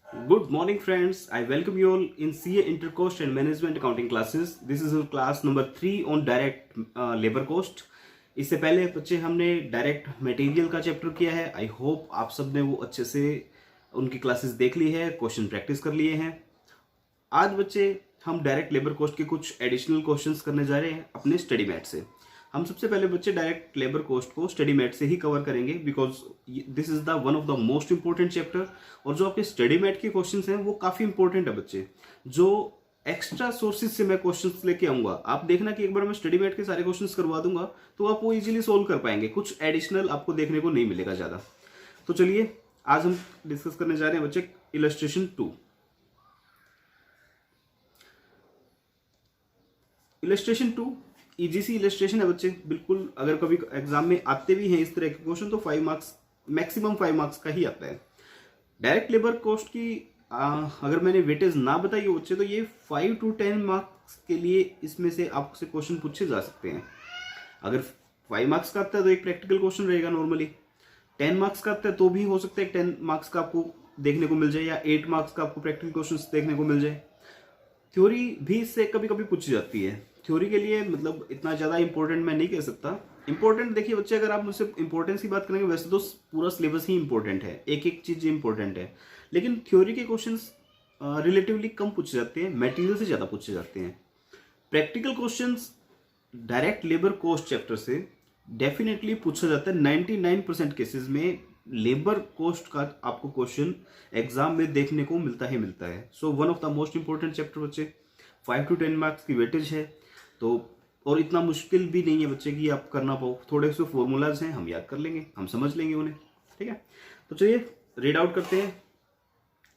Good morning, friends. I welcome you all in CA Intercost and Management Accounting classes. This is our class number 3 on direct labor cost. इससे पहले बच्चे हमने direct material का chapter किया है. I hope आप सब ने वो अच्छे से उनकी क्लासेस देख ली है, क्वेश्चन प्रैक्टिस कर लिए हैं. आज बच्चे हम डायरेक्ट लेबर कॉस्ट के कुछ एडिशनल क्वेश्चंस करने जा रहे हैं अपने स्टडी मैट से. हम सबसे पहले बच्चे डायरेक्ट लेबर कॉस्ट को स्टडी मैट से ही कवर करेंगे because this is the one of the most important chapter. और जो आपके स्टडी मैट के क्वेश्चंस हैं वो काफ़ी इंपॉर्टेंट है बच्चे. जो एक्स्ट्रा सोर्सेज से मैं क्वेश्चंस लेके आऊंगा, आप देखना कि एक बार मैं स्टडी मैट के सारे क्वेश्चंस करवा दूंगा तो आप वो इजीली सोल्व कर पाएंगे. कुछ एडिशनल आपको देखने को नहीं मिलेगा ज़्यादा. तो चलिए आज हम डिस्कस करने जा रहे हैं बच्चे इलस्ट्रेशन 2. इलस्ट्रेशन 2 इजी सी इलस्ट्रेशन है बच्चे. बिल्कुल अगर कभी एग्जाम में आते भी हैं इस तरह के क्वेश्चन तो 5 मार्क्स मैक्सिमम 5 मार्क्स का ही आता है. डायरेक्ट लेबर कॉस्ट की अगर मैंने वेटेज ना बताई हो बच्चे तो ये 5 to 10 मार्क्स के लिए इसमें से आपसे क्वेश्चन पूछे जा सकते हैं. अगर 5 मार्क्स का आता है तो एक प्रैक्टिकल क्वेश्चन रहेगा नॉर्मली. 10 मार्क्स का आता है तो भी हो सकता है 10 मार्क्स का आपको देखने को मिल जाए या 8 मार्क्स का आपको प्रैक्टिकल क्वेश्चन देखने को मिल जाए. थ्योरी भी इससे कभी कभी पूछी जाती है. थ्योरी के लिए मतलब इतना ज़्यादा इंपॉर्टेंट मैं नहीं कह सकता. इंपॉर्टेंट देखिए बच्चे, अगर आप मुझसे इंपॉर्टेंस की बात करेंगे वैसे तो पूरा सिलेबस ही इंपॉर्टेंट है, एक एक चीज़ इंपॉर्टेंट है. लेकिन थ्योरी के क्वेश्चंस रिलेटिवली कम पूछे जाते हैं, मटेरियल से ज़्यादा पूछे जाते हैं. Practical questions direct labour cost chapter से डेफिनेटली पूछा जाता है. 99% केसेस में लेबर कॉस्ट का आपको क्वेश्चन एग्जाम में देखने को मिलता है. So one of the most important chapter बच्चे. 5 to 10 मार्क्स की वेटेज है तो, और इतना मुश्किल भी नहीं है बच्चे कि आप करना पाओ. थोड़े से फॉर्मूलाज हैं, हम याद कर लेंगे, हम समझ लेंगे उन्हें. ठीक है, तो चलिए रीड आउट करते हैं.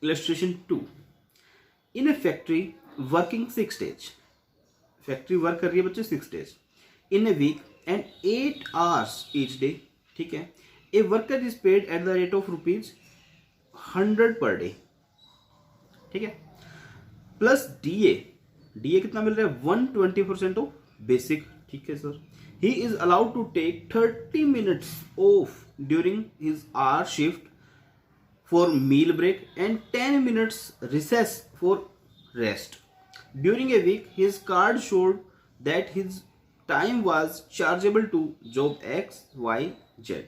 Illustration 2. In a factory working 6 days. Factory work कर रही है बच्चे 6 days in a week and 8 hours each day. ठीक है, a worker is paid at the rate of ₹100 per day. ठीक है, प्लस डीए कितना मिल रहा है? 120% ऑफ बेसिक. ठीक है sir. He is allowed to take 30 minutes off during his hour shift for meal break and 10 minutes recess for rest. During a week his card showed that his time was chargeable to job XYZ.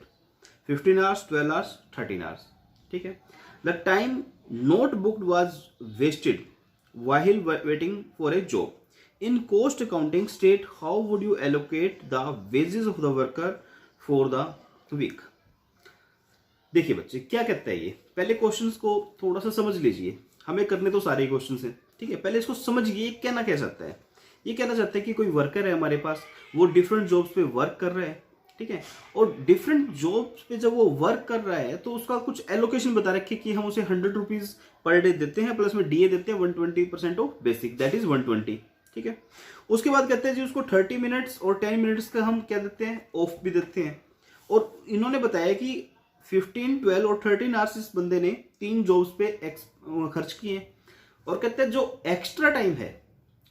15 hours, 12 hours, 13 hours. ठीक है, the time not booked was wasted while waiting for a job. In cost accounting state, how would you allocate the wages of the worker for the week? देखिए बच्चे क्या कहता है ये. पहले questions को थोड़ा सा समझ लीजिए. हमें करने तो सारे क्वेश्चंस हैं. ठीक है, पहले इसको समझिए. कहना क्या चाहता है? ये कहना चाहता है कि कोई वर्कर है हमारे पास, वो डिफरेंट जॉब्स पे वर्क कर रहा है. ठीक है, और डिफरेंट जॉब्स पे जब वो वर्क कर रहा है तो उसका कुछ एलोकेशन बता रखे कि हम उसे 100 रुपीज पर डे देते हैं, प्लस में डीए देते हैं 120% ऑफ बेसिक, दैट इज 120. ठीक है, उसके बाद कहते हैं जी उसको 30 मिनट्स और 10 मिनट्स का हम क्या देते हैं? ऑफ भी देते हैं. और इन्होंने बताया कि 15, 12 और 13 आवर्स इस बंदे ने 3 जॉब्स पे खर्च किए हैं. और कहते हैं जो एक्स्ट्रा टाइम है,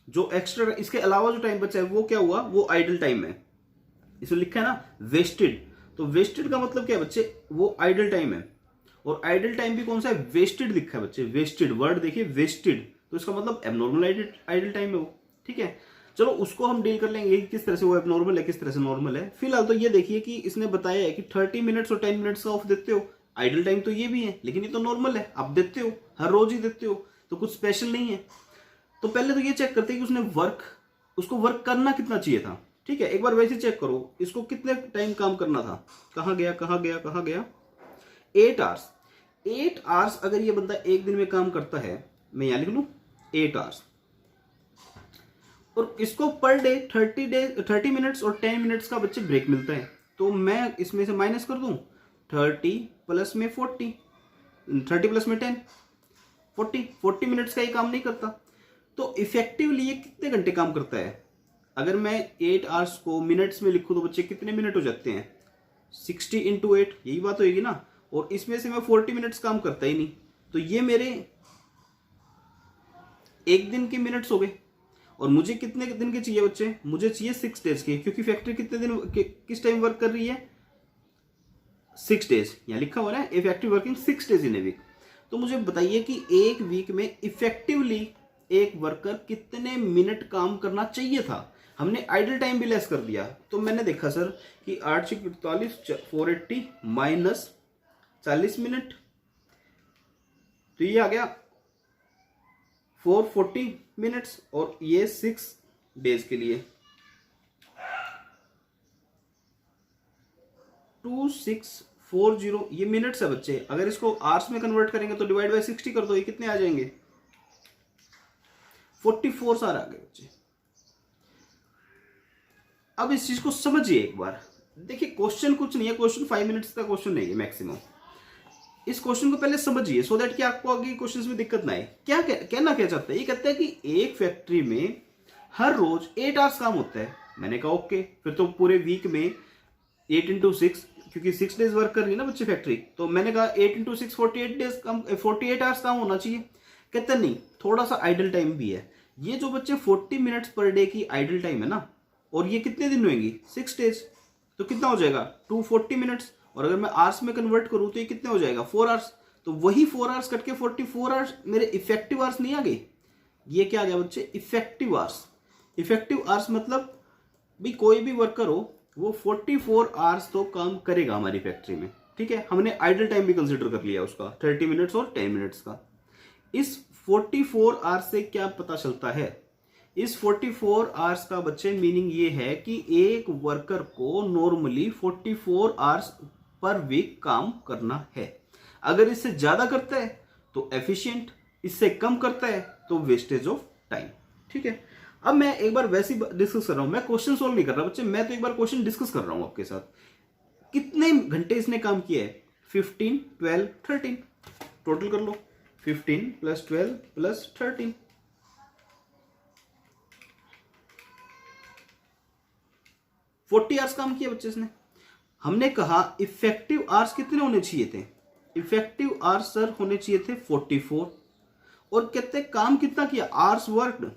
जो एक्स्ट्रा इसके अलावा जो टाइम बचा है वो क्या हुआ? वो आइडल टाइम है. इसमें लिखा है ना वेस्टेड. तो वेस्टेड का मतलब क्या है बच्चे? वो आइडल टाइम है. और आइडल टाइम भी कौन सा है? वेस्टेड लिखा है बच्चे. वेस्टेड वर्ड देखिए, वेस्टेड, तो इसका मतलब एबनॉर्मल आइडल टाइम है वो. ठीक है, चलो उसको हम डील कर लेंगे किस तरह से वो एबनॉर्मल है, किस तरह से नॉर्मल है. फिलहाल तो ये देखिए कि इसने बताया है कि 30 मिनट्स और 10 मिनट्स का ऑफ देते हो. आइडल टाइम तो ये भी है, लेकिन ये तो नॉर्मल है, आप देते हो, हर रोज ही देते हो, तो कुछ स्पेशल नहीं है. तो पहले तो ये चेक करते हैं कि उसको वर्क करना कितना चाहिए था. ठीक है, एक बार वैसे चेक करो इसको कितने टाइम काम करना था. कहाँ गया 8 hours. 8 hours अगर ये बंदा एक दिन में काम करता है, मैं यहां लिख लू 8 hours, और इसको पर डे 30 मिनट्स और 10 मिनट्स का बच्चे ब्रेक मिलता है. तो मैं इसमें से माइनस कर दूं 30 प्लस में 40, 30 प्लस में 10, 40 मिनट्स का ये काम नहीं करता. तो इफेक्टिवली ये कितने घंटे काम करता है? अगर मैं 8 hours को मिनट्स में लिखूं तो बच्चे कितने मिनट हो जाते हैं? 60 into 8, यही बात होगी ना. और इसमें से मैं 40 मिनट्स काम करता ही नहीं, तो ये मेरे एक दिन के मिनट्स हो गए. और मुझे कितने दिन के चाहिए बच्चे? मुझे चाहिए 6 days के, क्योंकि फैक्ट्री कितने दिन किस टाइम वर्क कर रही है? 6 days. यहाँ लिखा हुआ है ए factory working 6 days in a week. तो मुझे बताइए कि एक वीक में इफेक्टिवली एक वर्कर कितने मिनट काम करना चाहिए था। हमने आइडल टाइम भी लेस कर दिया, तो मैंने देखा सर कि 8×48 480 माइनस 40 मिनट, तो ये आ गया 440 मिनट्स, और ये 6 डेज के लिए 2640, ये मिनट्स है बच्चे। अगर इसको आवर्स में कन्वर्ट करेंगे तो डिवाइड बाय 60 कर दो, ये कितने आ जाएंगे 44 सार आ गए बच्चे। अब इस चीज को समझिए एक बार, देखिए क्वेश्चन कुछ नहीं है, क्वेश्चन 5 मिनट्स का क्वेश्चन नहीं है मैक्सिमम। इस क्वेश्चन को पहले समझिए सो दैट कि आपको आगे क्वेश्चंस में दिक्कत ना आए। क्या कहना क्या चाहता है, ये कहता है कि एक फैक्ट्री में हर रोज 8 आवर्स काम होता है। मैंने कहा ओके, फिर तो पूरे वीक में 8×6, क्योंकि 6 डेज वर्क कर रही है ना बच्चे फैक्ट्री, तो मैंने कहा 8×6 48 डेज काम, 48 आवर्स काम होना चाहिए। कहते नहीं, थोड़ा सा आइडल टाइम भी है। ये जो बच्चे 40 मिनट्स पर डे की आइडल टाइम है ना, और ये कितने दिन होंगी 6 डेज, तो कितना हो जाएगा 240 मिनट्स, और अगर मैं आवर्स में कन्वर्ट करूं तो ये कितने हो जाएगा 4 आवर्स। तो वही 4 आवर्स कट के 44 आवर्स मेरे इफेक्टिव आवर्स नहीं आ गए, ये क्या आ गया बच्चे इफेक्टिव आवर्स। इफेक्टिव आवर्स मतलब भी कोई भी वर्कर हो वो 44 आवर्स तो काम करेगा हमारी फैक्ट्री में, ठीक है। हमने आइडल टाइम भी कंसिडर कर लिया उसका 30 मिनट्स और 10 मिनट्स का। इस 44 आवर्स से क्या पता चलता है, इस 44 आवर्स का बच्चे मीनिंग ये है कि एक वर्कर को नॉर्मली 44 आवर्स पर वीक काम करना है। अगर इससे ज्यादा करता है तो एफिशिएंट, इससे कम करता है तो वेस्टेज ऑफ टाइम, ठीक है। अब मैं एक बार वैसे ही डिस्कस कर रहा हूं, मैं क्वेश्चन सोल्व नहीं कर रहा बच्चे, मैं तो एक बार क्वेश्चन डिस्कस कर रहा हूं आपके साथ। कितने घंटे इसने काम किया है 15 12 13, टोटल कर लो 15 + 12 + 13, 40 आवर्स काम किया बच्चे इसने। हमने कहा इफेक्टिव आवर्स कितने होने चाहिए थे, इफेक्टिव आवर्स सर होने चाहिए थे 44, और कहते काम कितना किया आवर्स वर्कड,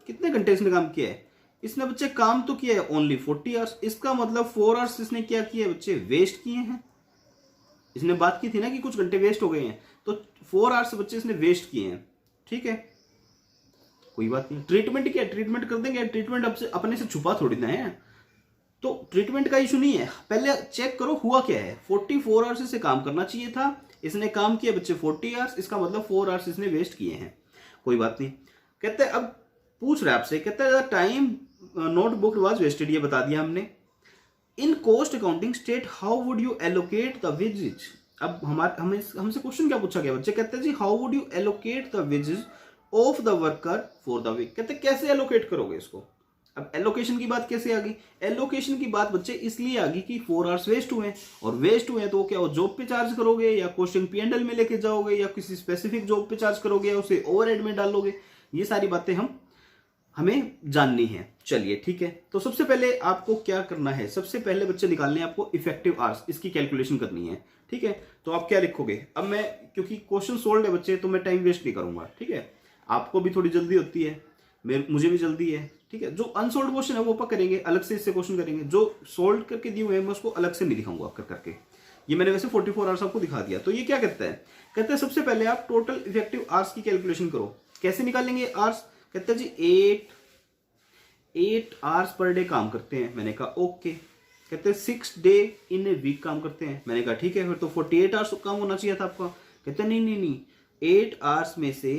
कितने घंटे इसने काम किया है, इसने बच्चे काम तो किया है ओनली 40 आवर्स। इसका मतलब 4 आवर्स इसने क्या किया है बच्चे वेस्ट किए हैं। इसने बात की थी ना कि कुछ घंटे वेस्ट हो गए हैं, तो 4 आवर्स बच्चे इसने वेस्ट किए हैं, ठीक है। कोई बात नहीं, ट्रीटमेंट क्या ट्रीटमेंट कर देंगे, ट्रीटमेंट अपने से छुपा थोड़ी ना है, तो ट्रीटमेंट का इशू नहीं है। पहले चेक करो हुआ क्या है, 44 आवर्स से काम करना चाहिए था, इसने काम किया बच्चे 40 आवर्स, इसका मतलब 4 आवर्स इसने वेस्ट किए हैं। कोई बात नहीं, कहते हैं अब पूछ रहे आपसे, कहते हैं time note book was wasted, ये बता दिया हमने। In cost accounting state how would you allocate the wages. अब हमसे क्वेश्चन क्या पूछा गया बच्चे, कहते हैं जी how would you allocate the wages of the worker for the week. कहते हैं कैसे एलोकेट करोगे इसको। अब एलोकेशन की बात कैसे आ गई, एलोकेशन की बात बच्चे इसलिए आ गई कि 4 आवर्स वेस्ट हुए, और वेस्ट हुए तो क्या वो जॉब पे चार्ज करोगे, या क्वेश्चन P&L में लेके जाओगे, या किसी स्पेसिफिक जॉब पे चार्ज करोगे, या उसे ओवरहेड में डालोगे। ये सारी बातें हमें जाननी है। चलिए ठीक है, तो सबसे पहले आपको क्या करना है, सबसे पहले बच्चे निकालने हैं आपको इफेक्टिव आवर्स, इसकी कैलकुलेशन करनी है, ठीक है। तो आप क्या लिखोगे, अब मैं क्योंकि क्वेश्चन सोल्व है बच्चे तो मैं टाइम वेस्ट नहीं करूंगा, ठीक है। आपको भी थोड़ी जल्दी होती है, मुझे भी जल्दी है, ठीक है। जो अनसोल्व क्वेश्चन है वो अपन करेंगे अलग से, इससे क्वेश्चन करेंगे, जो सोल्व करके दिए हुए हैं मैं उसको अलग से नहीं दिखाऊंगा कर करके। ये मैंने वैसे 44 आवर्स आपको दिखा दिया। तो ये क्या कहता है, कहते हैं सबसे पहले आप टोटल इफेक्टिव आवर्स की कैलकुलेशन करो। कैसे निकालेंगे आवर्स, कहते हैं जी 8 आवर्स पर डे काम करते हैं। मैंने कहा ओके। कहते हैं 6 डे इन ए वीक काम करते हैं। मैंने कहा ठीक है, फिर तो 48 आवर्स काम होना चाहिए था आपका। कहते हैं नहीं 8 आवर्स में से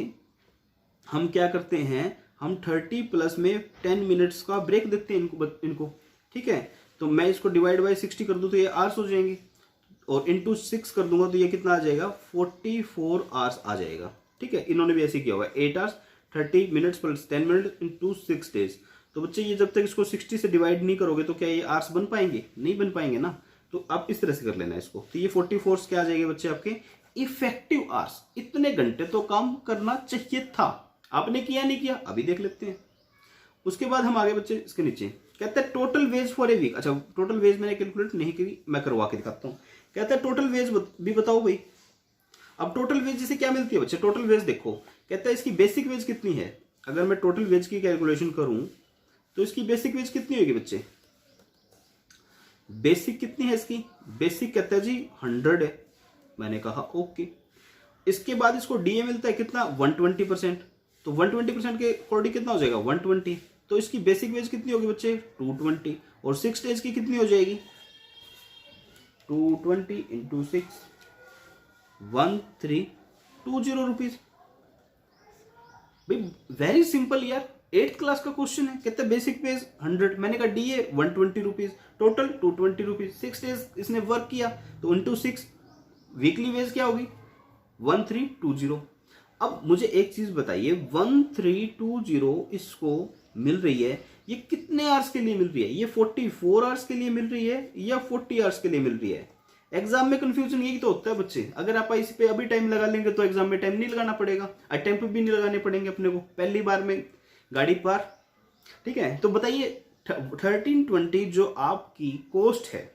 हम क्या करते हैं, हम 30 प्लस में 10 मिनट्स का ब्रेक देते हैं इनको, ठीक है। तो मैं इसको डिवाइड बाय 60 कर दूं तो ये आवर्स हो जाएंगे, और इंटू 6 कर दूंगा तो ये कितना आ जाएगा 44 आवर्स आ जाएगा, ठीक है। इन्होंने भी ऐसे किया हुआ है 8 hours 30 minutes plus 10 minute into 6 days. तो बच्चे ये जब तक इसको 60 से डिवाइड नहीं करोगे तो क्या ये आवर्स बन पाएंगे, नहीं बन पाएंगे ना। तो आप इस तरह से कर लेना इसको। तो ये 44 क्या आ जाएंगे बच्चे आपके इफेक्टिव आवर्स। इतने घंटे तो काम करना चाहिए था, आपने किया नहीं किया, अभी देख लेते हैं। उसके बाद हम आगे बच्चे इसके नीचे कहते हैं total wage for a week. अच्छा टोटल वेज मैंने कैलकुलेट नहीं की, मैं करवा के दिखाता हूँ। कहते हैं टोटल वेज भी बताओ भाई। अब टोटल वेज जिसे क्या मिलती है बच्चे, टोटल वेज देखो, कहता है इसकी बेसिक वेज कितनी है। अगर मैं टोटल वेज की कैलकुलेशन करूं तो इसकी बेसिक वेज कितनी होगी बच्चे, बेसिक कितनी है इसकी, बेसिक कहता है जी 100 है। मैंने कहा ओके। इसके बाद इसको डीए मिलता है कितना 120%, तो 120% के अकॉर्डिंग कितना हो जाएगा 120, तो इसकी बेसिक वेज कितनी होगी बच्चे 220, और 6 डेज की कितनी हो जाएगी 220 इंटू 6 1320 रुपीज। भाई वेरी सिंपल यार, 8th क्लास का क्वेश्चन है, कहते हैं बेसिक पेज 100, मैंने कहा DA 120 rupees, total 220 rupees, 6 days इसने वर्क किया तो इंटू 6, वीकली वेज क्या होगी 1320। अब मुझे एक चीज बताइए, 1320 इसको मिल रही है, ये कितने आवर्स के लिए मिल रही है, ये 44 आवर्स के लिए मिल रही है या 40 आवर्स के लिए मिल रही है। एग्जाम में कंफ्यूजन यही तो होता है बच्चे, अगर आप इस पे अभी टाइम लगा लेंगे तो एग्जाम में टाइम नहीं लगाना पड़ेगा, अटेम्प्ट भी नहीं लगाने पड़ेंगे अपने को, पहली बार में गाड़ी पार। ठीक है, तो बताइए 1320 जो आपकी कॉस्ट है,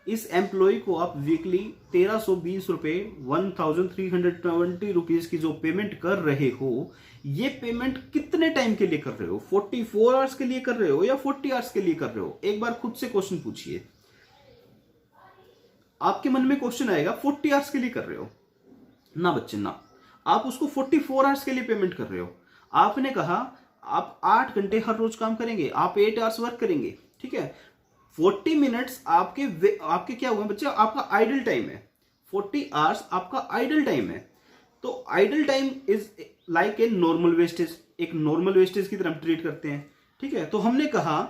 इस एम्प्लॉय को आप वीकली 1320 रुपए 1320 रुपीज की जो पेमेंट कर रहे हो, ये पेमेंट कितने टाइम के लिए कर रहे हो, 44 आवर्स के लिए कर रहे हो या 40 आवर्स के लिए कर रहे हो। एक बार खुद से क्वेश्चन पूछिए, आपके मन में क्वेश्चन आएगा 40 आवर्स के लिए कर रहे हो ना बच्चे ना, आप उसको 44 आवर्स के लिए पेमेंट कर रहे हो। आपने कहा आप 8 घंटे हर रोज काम करेंगे, आप 8 आवर्स वर्क करेंगे, ठीक है, 40 मिनट्स आपके क्या हुए बच्चे, आपका आइडल टाइम है, 40 आवर्स आपका आइडल टाइम है। तो idle time is like a normal wastage, एक नॉर्मल वेस्टेज की तरह ट्रीट करते हैं। ठीक है, तो हमने कहा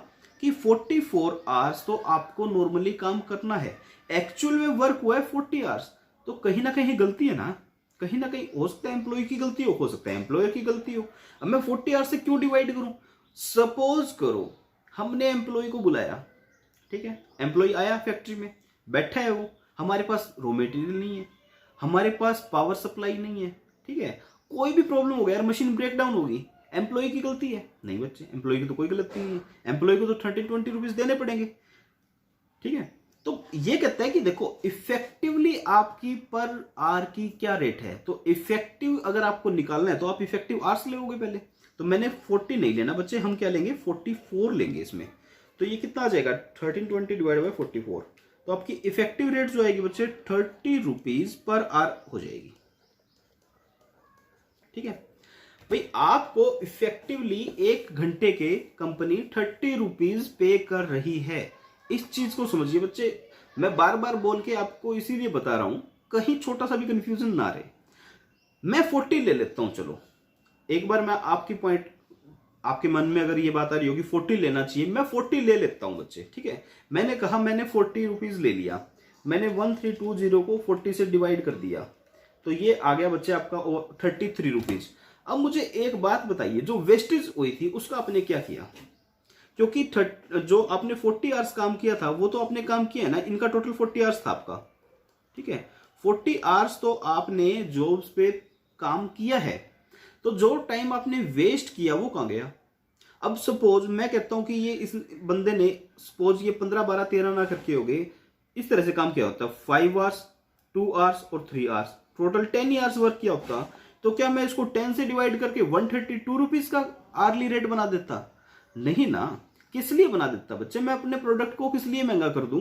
कि 44 आवर्स तो आपको नॉर्मली काम करना है, एक्चुअल में वर्क हुआ है 40 आवर्स, तो कहीं ना कहीं गलती है ना, कहीं ना कहीं हो सकता है एम्प्लॉय की गलती हो सकता है एम्प्लॉयर की गलती हो। अब मैं 40 आवर्स से क्यों डिवाइड करूं, सपोज करो हमने एम्प्लॉय को बुलाया, ठीक है, एम्प्लॉय आया फैक्ट्री में, बैठा है वो, हमारे पास रॉ मटेरियल नहीं है, हमारे पास पावर सप्लाई नहीं है, ठीक है, कोई भी प्रॉब्लम हो गया यार, मशीन ब्रेक डाउन होगी, एम्प्लॉय की गलती है नहीं बच्चे, एम्प्लॉय की तो कोई गलती नहीं है, एम्प्लॉय को तो 1320 रुपीज देने पड़ेंगे। ठीक है, तो ये कहता है कि देखो इफेक्टिवली आपकी पर आर की क्या रेट है, तो इफेक्टिव अगर आपको निकालना है तो आप इफेक्टिव आवर्स लोगे पहले, तो मैंने 40 नहीं लेना बच्चे, हम क्या लेंगे 44 लेंगे इसमें, तो ये कितना आ जाएगा 1320 डिवाइड बाय 44, तो आपकी इफेक्टिव रेट जो आएगी बच्चे 30 रुपीज पर आवर हो जाएगी। ठीक है भाई, आपको इफेक्टिवली 1 घंटे के कंपनी 30 रुपीज पे कर रही है, इस चीज को समझिए बच्चे, मैं बार बार बोल के आपको इसीलिए बता रहा हूं कहीं छोटा सा भी कंफ्यूजन ना रहे। मैं 40 ले लेता हूं, चलो एक बार मैं आपकी पॉइंट, आपके मन में अगर ये बात आ रही होगी 40 लेना चाहिए, मैं 40 ले लेता हूं बच्चे। ठीक है, मैंने कहा मैंने 40 रुपीज ले लिया, मैंने 1320 को 40 से डिवाइड कर दिया, तो ये आ गया बच्चे आपका 33 रुपीज। अब मुझे एक बात बताइए, जो वेस्टेज हुई थी उसका आपने क्या किया, क्योंकि जो आपने 40 आवर्स काम किया था वो तो आपने काम किया है ना, इनका टोटल 40 आवर्स था आपका। ठीक है, 40 आवर्स तो आपने जॉब्स पे काम किया है, तो जो टाइम आपने वेस्ट किया वो कहां गया। अब सपोज मैं कहता हूं कि ये इस बंदे ने सपोज ये 15 12 13 ना करके हो गए, इस तरह से काम किया होता 5 आवर्स 2 आवर्स और 3 आवर्स, टोटल 10 आवर्स वर्क किया होता, तो क्या मैं इसको 10 से डिवाइड करके 132 रुपीज का आर्ली रेट बना देता? नहीं ना, किस लिए बना देता बच्चे, मैं अपने प्रोडक्ट को किस लिए महंगा कर दूं।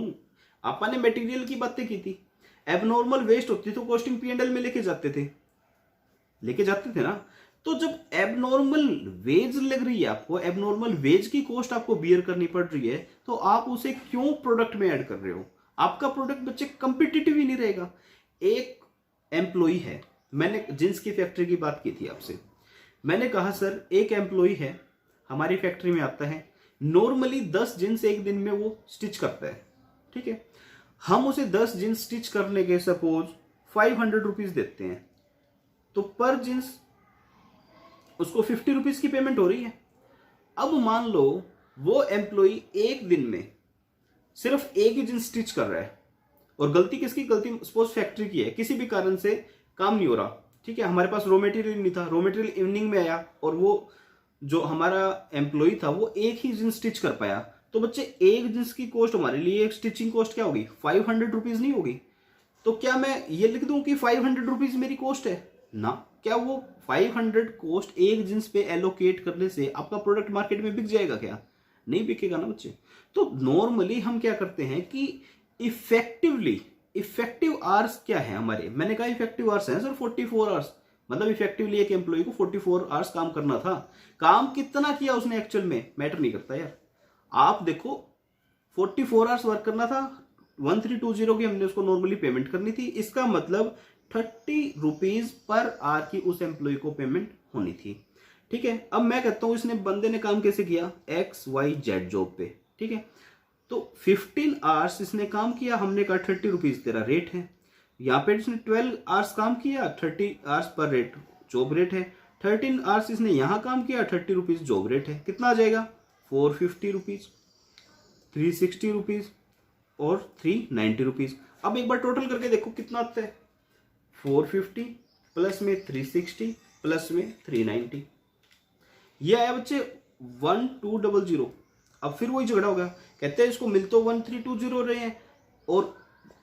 आपने मटेरियल की बातें की थी, एबनॉर्मल वेस्ट होती तो कॉस्टिंग P&L में लेके जाते थे ना, तो जब एबनॉर्मल वेज लग रही है आपको, एबनॉर्मल वेज की कॉस्ट आपको बियर करनी पड़ रही है, तो आप उसे क्यों प्रोडक्ट में ऐड कर रहे हो। आपका प्रोडक्ट बच्चे कंपिटिटिव ही नहीं रहेगा। एक एम्प्लॉय है, मैंने जींस की फैक्ट्री की बात की थी आपसे, मैंने कहा सर एक एम्प्लॉय है हमारी फैक्ट्री में आता है, नॉर्मली 10 जींस एक दिन में वो स्टिच करता है। ठीक है, हम उसे 10 जींस स्टिच करने के सपोज 500 रुपीज देते हैं, तो पर जींस उसको 50 रुपीज की पेमेंट हो रही है। अब मान लो वो एम्प्लॉय एक दिन में सिर्फ एक ही जींस स्टिच कर रहा है, और गलती किसकी, गलती सपोज फैक्ट्री की है, किसी भी कारण से काम नहीं हो रहा। ठीक है, हमारे पास रॉ मटेरियल नहीं था, रॉ मटेरियल इवनिंग में आया, और वो जो हमारा एम्प्लॉय था वो एक ही जींस स्टिच कर पाया, तो बच्चे एक जींस की कॉस्ट हमारे लिए एक स्टिचिंग कॉस्ट क्या होगी 500 रुपीज नहीं होगी। तो क्या मैं ये लिख दूं कि 500 रुपीज मेरी कॉस्ट है ना, क्या वो 500 कॉस्ट एक जींस पे एलोकेट करने से आपका प्रोडक्ट मार्केट में बिक जाएगा? क्या नहीं बिकेगा ना बच्चे। तो नॉर्मली हम क्या करते हैं कि इफेक्टिवली इफेक्टिव आवर्स क्या है हमारे, मैंने कहा इफेक्टिव आवर्स है सर 44 आवर्स, मतलब इफेक्टिवली एक एम्प्लॉय को 44 आवर्स काम करना था। काम कितना किया उसने एक्चुअल में मैटर नहीं करता यार। आप देखो 44 आवर्स वर्क करना था, 1320 की हमने उसको नॉर्मली पेमेंट करनी थी, इसका मतलब 30 रुपीज पर आवर की उस एम्प्लॉय को पेमेंट होनी थी। ठीक है, अब मैं कहता हूं इसने बंदे ने काम कैसे किया, XYZ जॉब पे, ठीक है, तो 15 आवर्स इसने काम किया, हमने कहा 30 रुपीज तेरा रेट है। यहाँ पे इसने 12 आवर्स काम किया, 30 hours per rate job rate है। 13 आवर्स इसने यहाँ काम किया, 30 रुपीज जॉब रेट है। कितना आ जाएगा, 450 रुपीज, 360 रुपीज और 390 रुपीज। अब एक बार टोटल करके देखो कितना आता है, 450 प्लस में 360 प्लस में 390, ये आया बच्चे 1200। अब फिर वही झगड़ा होगा, कहते हैं इसको मिल तो 1320 रहे हैं और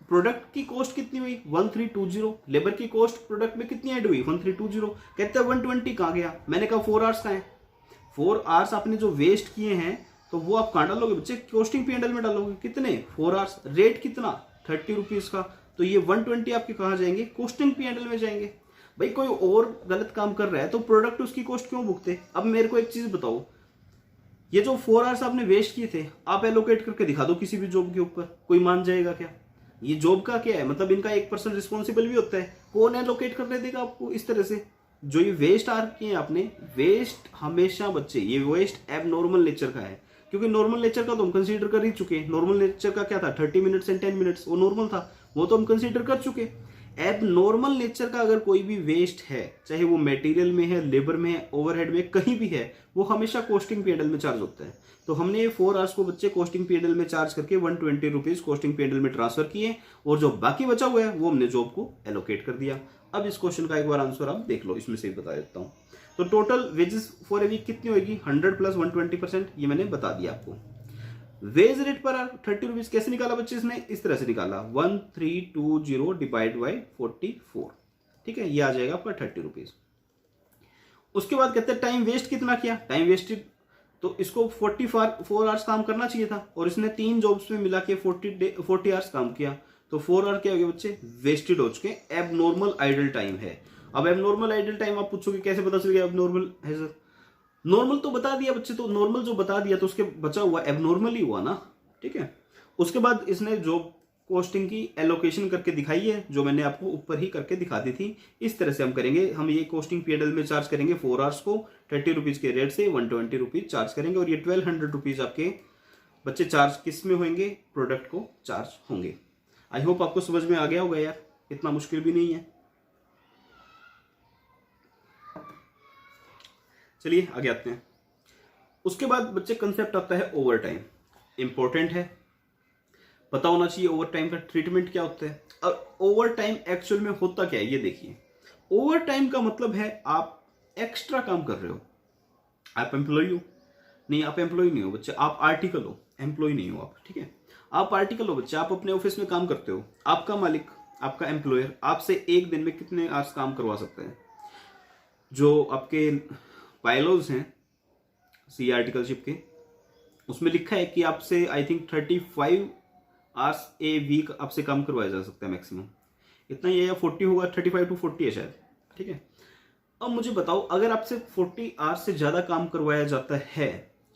प्रोडक्ट की कॉस्ट कितनी हुई 1320, लेबर की कॉस्ट प्रोडक्ट में कितनी ऐड हुई 1320, कहते हैं 120 कहाँ गया, मैंने कहा 4 आवर्स कहाँ है, 4 आवर्स आपने जो वेस्ट किए हैं तो वो आप कहाँ डालोगे बच्चे, कॉस्टिंग P&L में डालोगे, कितने 4 आवर्स, रेट कितना 30 रुपीज का, तो ये 120 आपके कहाँ जाएंगे, कॉस्टिंग P&L में जाएंगे। भाई कोई और गलत काम कर रहा है तो प्रोडक्ट उसकी कॉस्ट क्यों भुगते। अब मेरे को एक चीज बताओ, ये जो 4 आवर्स आपने वेस्ट किए थे आप एलोकेट करके दिखा दो किसी भी जॉब के ऊपर, कोई मान जाएगा क्या। ये जॉब का क्या है, मतलब इनका 1% रिस्पॉन्सिबल भी होता है, कौन एलोकेट करने देगा आपको इस तरह से। जो ये वेस्ट आर किए आपने, वेस्ट हमेशा बच्चे ये वेस्ट एबनॉर्मल नेचर का है, क्योंकि नॉर्मल नेचर का तो हम कंसीडर कर ही चुके हैं। नॉर्मल नेचर का क्या था 30 मिनट्स एंड 10 मिनट्स, वो नॉर्मल था, वो तो हम कंसीडर कर चुके। एबनॉर्मल नेचर का अगर कोई भी वेस्ट है, चाहे वो मटेरियल में है, लेबर में है, ओवरहेड में, कहीं भी है, वो हमेशा कॉस्टिंग P&L में चार्ज होता है। तो हमने ये 4 आवर्स को बच्चे कॉस्टिंग P&L में चार्ज करके 120 रुपीज कॉस्टिंग P&L में ट्रांसफर किए और जो बाकी बचा हुआ है वो हमने जॉब को एलोकेट कर दिया। अब इस क्वेश्चन का एक बार आंसर आप देख लो, इसमें से बता देता हूँ। तो total wages for a week कितनी होगी, 100 प्लस 120%, ये मैंने बता दिया आपको। वेज रेट पर 30 रुपीज कैसे निकाला बच्चे, इसने इस तरह से निकाला 1320 डिवाइड बाई 44, ठीक है, ये आ जाएगा आपका 30 रुपीज। उसके बाद कहते हैं टाइम वेस्ट कितना किया, टाइम वेस्टेड, तो इसको 44 आवर्स काम करना चाहिए था और इसने 3 जॉब्स में मिला के 40 आवर्स काम किया, तो 4 आवर क्या हो गया बच्चे, वेस्टेड हो चुके, एबनॉर्मल आइडल टाइम है। अब एबनॉर्मल आइडल टाइम आप पूछोगे कैसे पता चल गया एबनॉर्मल है सर, नॉर्मल तो बता दिया बच्चे, तो नॉर्मल जो बता दिया तो उसके बचा हुआ एबनॉर्मल ही हुआ ना, ठीक है। उसके बाद इसने जॉब कॉस्टिंग की एलोकेशन करके दिखाई है, जो मैंने आपको ऊपर ही करके दिखा दी थी। इस तरह से हम करेंगे, हम ये कॉस्टिंग P&L में चार्ज करेंगे 4 आवर्स को 30 रुपीज के रेट से 120 रुपीज चार्ज करेंगे और ये 1200 रुपीज आपके बच्चे चार्ज किस में होंगे, प्रोडक्ट को चार्ज होंगे। आई होप आपको समझ में आ गया होगा यार, इतना मुश्किल भी नहीं है। चलिए आगे आते हैं। उसके बाद बच्चे कंसेप्ट आता है ओवर टाइम, इंपॉर्टेंट है, पता होना चाहिए ओवर टाइम का ट्रीटमेंट क्या होता है। और ओवर टाइम एक्चुअल में होता क्या है ये देखिए। ओवर टाइम का मतलब है आप एक्स्ट्रा काम कर रहे हो, आप एम्प्लॉय हो, नहीं आप एम्प्लॉय नहीं हो बच्चे, आप आर्टिकल हो, एम्प्लॉय नहीं हो आप, ठीक है, आप आर्टिकल हो बच्चे, आप अपने ऑफिस में काम करते हो, आपका मालिक, आपका एम्प्लॉयर आपसे एक दिन में कितने आवर्स काम करवा सकते हैं। जो आपके बायलॉज हैं सी आर्टिकलशिप के, उसमें लिखा है कि आपसे I think 35 hours a week आपसे काम करवाया जा सकता है मैक्सिमम, इतना ही है, या 40 होगा, 35 to 40 है शायद, ठीक है। अब मुझे बताओ अगर आपसे 40 आवर्स से ज्यादा काम करवाया जाता है,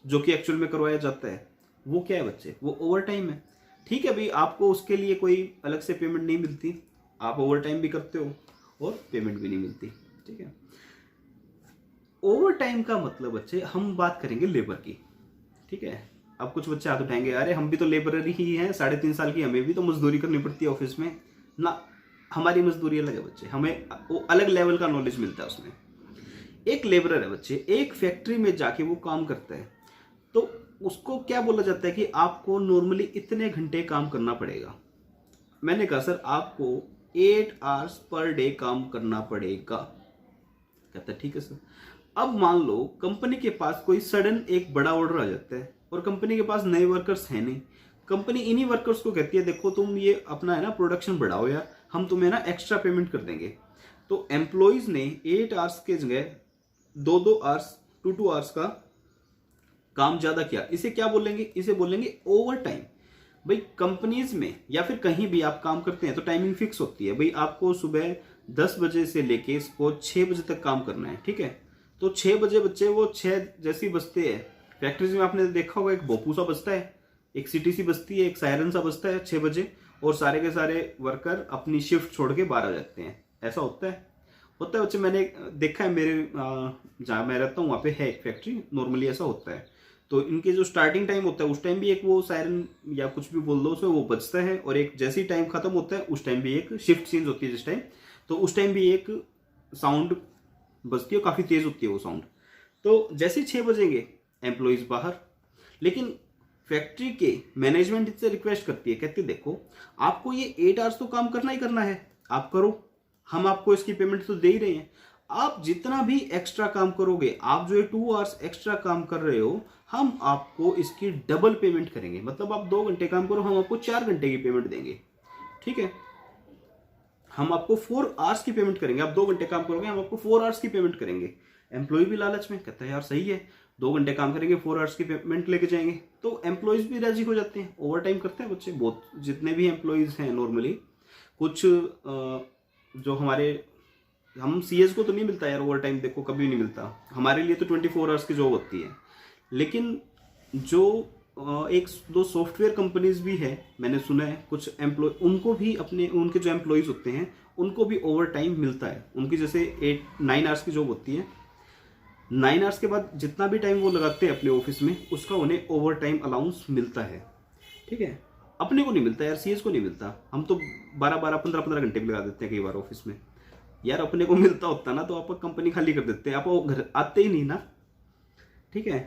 जो कि एक्चुअल में करवाया जाता है, वो क्या है बच्चे, वो ओवर टाइम है। ठीक है भाई, आपको उसके लिए कोई अलग से पेमेंट नहीं मिलती, आप ओवर टाइम भी करते हो और पेमेंट भी नहीं मिलती, ठीक है। ओवर टाइम का मतलब बच्चे हम बात करेंगे लेबर की, ठीक है। अब कुछ बच्चे हाथ उठाएंगे, अरे हम भी तो लेबरर ही हैं, 3.5 साल की हमें भी तो मजदूरी करनी पड़ती है ऑफिस में ना, हमारी मजदूरी अलग है बच्चे, हमें वो अलग लेवल का नॉलेज मिलता है उसमें। एक लेबरर है बच्चे, एक फैक्ट्री में जाके वो काम करता है, तो उसको क्या बोला जाता है कि आपको नॉर्मली इतने घंटे काम करना पड़ेगा। मैंने कहा सर आपको 8 आवर्स पर डे काम करना पड़ेगा, कहता है ठीक है सर। अब मान लो कंपनी के पास कोई सडन एक बड़ा ऑर्डर आ जाता है और कंपनी के पास नए वर्कर्स हैं नहीं, कंपनी इन्हीं वर्कर्स को कहती है देखो तुम ये अपना है ना प्रोडक्शन बढ़ाओ यार, हम तुम्हें ना एक्स्ट्रा पेमेंट कर देंगे। तो एम्प्लॉइज ने 8 आवर्स के जगह 2 आवर्स 2 आवर्स का काम ज्यादा किया, इसे क्या बोलेंगे, इसे बोलेंगे ओवर टाइम। भाई कंपनीज में या फिर कहीं भी आप काम करते हैं तो टाइमिंग फिक्स होती है। भाई आपको सुबह 10 बजे से लेके इसको 6 बजे तक काम करना है, ठीक है। तो 6 बजे बच्चे वो 6 जैसी बजते हैं, फैक्ट्रीज में आपने देखा होगा एक भोपू सा बजता है, एक सीटीसी बजती है, एक सायरन सा बजता है 6 बजे, और सारे के सारे वर्कर अपनी शिफ्ट छोड़ के बाहर आ जाते हैं। ऐसा होता है बच्चे, मैंने देखा है, मेरे जहाँ मैं रहता हूँ वहाँ पे है एक फैक्ट्री, नॉर्मली ऐसा होता है। तो इनके जो स्टार्टिंग टाइम होता है उस टाइम भी एक वो सायरन या कुछ भी बोल दो उसमें वो बजता है, और एक जैसे ही टाइम खत्म होता है उस टाइम भी एक शिफ्ट चेंज होती है जिस टाइम, तो उस टाइम भी एक साउंड बजती है, काफ़ी तेज होती है वो साउंड। तो जैसे ही 6 बजेंगे एम्प्लॉयज़ बाहर, लेकिन फैक्ट्री के मैनेजमेंट इससे रिक्वेस्ट करती है, कहती है देखो आपको ये 8 आवर्स तो काम करना ही करना है, आप करो, हम आपको इसकी पेमेंट तो दे ही रहे हैं, आप जितना भी एक्स्ट्रा काम करोगे, आप जो ये 2 आवर्स एक्स्ट्रा काम कर रहे हो, हम आपको इसकी डबल पेमेंट करेंगे। मतलब आप 2 घंटे काम करो, हम आपको 4 घंटे की पेमेंट देंगे, ठीक है। हम आपको 4 आवर्स की पेमेंट करेंगे, आप 2 घंटे काम करोगे, हम आपको 4 आवर्स की पेमेंट करेंगे। एम्प्लॉय भी लालच में कहता है यार सही है, 2 घंटे काम करेंगे, 4 आवर्स की पेमेंट लेके जाएंगे, तो एम्प्लॉयज भी राजी हो जाते हैं। ओवर टाइम करते हैं बच्चे बहुत, जितने भी एम्प्लॉयज हैं नॉर्मली। कुछ जो हमारे, हम सीएस को तो नहीं मिलता यार ओवर टाइम, देखो कभी नहीं मिलता, हमारे लिए तो 24 आवर्स की जॉब होती है। लेकिन जो एक दो सॉफ्टवेयर कंपनीज भी है, मैंने सुना है कुछ एम्प्लॉय, उनको भी अपने, उनके जो एम्प्लॉयज होते हैं उनको भी ओवर टाइम मिलता है। उनकी जैसे 9 आवर्स की जॉब होती है, 9 आवर्स के बाद जितना भी टाइम वो लगाते हैं अपने ऑफिस में, उसका उन्हें ओवर टाइम अलाउंस मिलता है, ठीक है। अपने को नहीं मिलता यार, सीएस को नहीं मिलता, हम तो 12-12, 15-15 घंटे भी लगा देते हैं कई बार ऑफिस में। यार अपने को मिलता होता ना तो आप कंपनी खाली कर देते हैं, आप वो घर आते ही नहीं ना, ठीक है।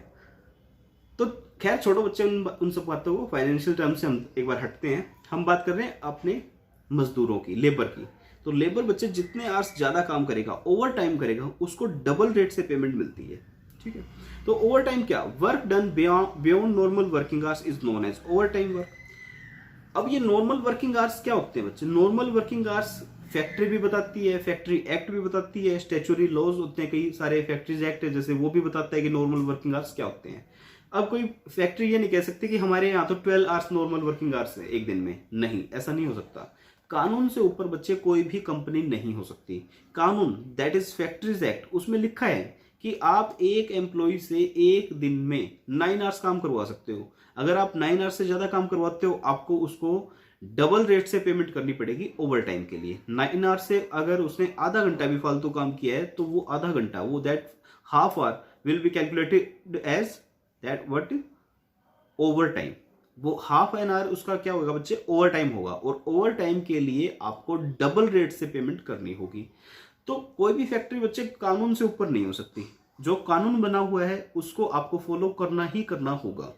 तो खैर छोड़ो बच्चे उन सब बातों को, फाइनेंशियल टर्म से हम एक बार हटते हैं, हम बात कर रहे हैं अपने मजदूरों की, लेबर की। तो लेबर बच्चे जितने आवर्स ज्यादा काम करेगा, ओवर टाइम करेगा, उसको डबल रेट से पेमेंट मिलती है, ठीक है। तो ओवर टाइम क्या, work done beyond normal working hours is known as overtime work. अब ये नॉर्मल वर्किंग आवर्स क्या होते हैं बच्चे, नॉर्मल वर्किंग आवर्स फैक्ट्री भी बताती है, फैक्ट्री एक्ट भी बताती है, स्टैच्यूटरी लॉज होते हैं कई सारे, फैक्ट्रीज एक्ट है जैसे, वो भी बताता है कि नॉर्मल वर्किंग आवर्स क्या होते हैं। अब कोई फैक्ट्री ये नहीं कह सकती कि हमारे यहाँ तो 12 आवर्स नॉर्मल वर्किंग आवर्स है एक दिन में, नहीं, ऐसा नहीं हो सकता। कानून से ऊपर बच्चे कोई भी कंपनी नहीं हो सकती। कानून, दैट इज फैक्ट्रीज एक्ट, उसमें लिखा है कि आप एक एम्प्लॉय से एक दिन में 9 आवर्स काम करवा सकते हो। अगर आप 9 आवर्स से ज्यादा काम करवाते हो, आपको उसको डबल रेट से पेमेंट करनी पड़ेगी ओवर टाइम के लिए। 9 आवर्स से अगर उसने आधा घंटा भी फालतू काम किया है तो वो आधा घंटा, वो that half hour will be calculated as that what, overtime. वो हाफ एन आवर उसका क्या होगा बच्चे, ओवर टाइम होगा, और ओवर टाइम के लिए आपको डबल रेट से पेमेंट करनी होगी। तो कोई भी फैक्ट्री बच्चे कानून से ऊपर नहीं हो सकती, जो कानून बना हुआ है उसको आपको फॉलो करना ही करना होगा।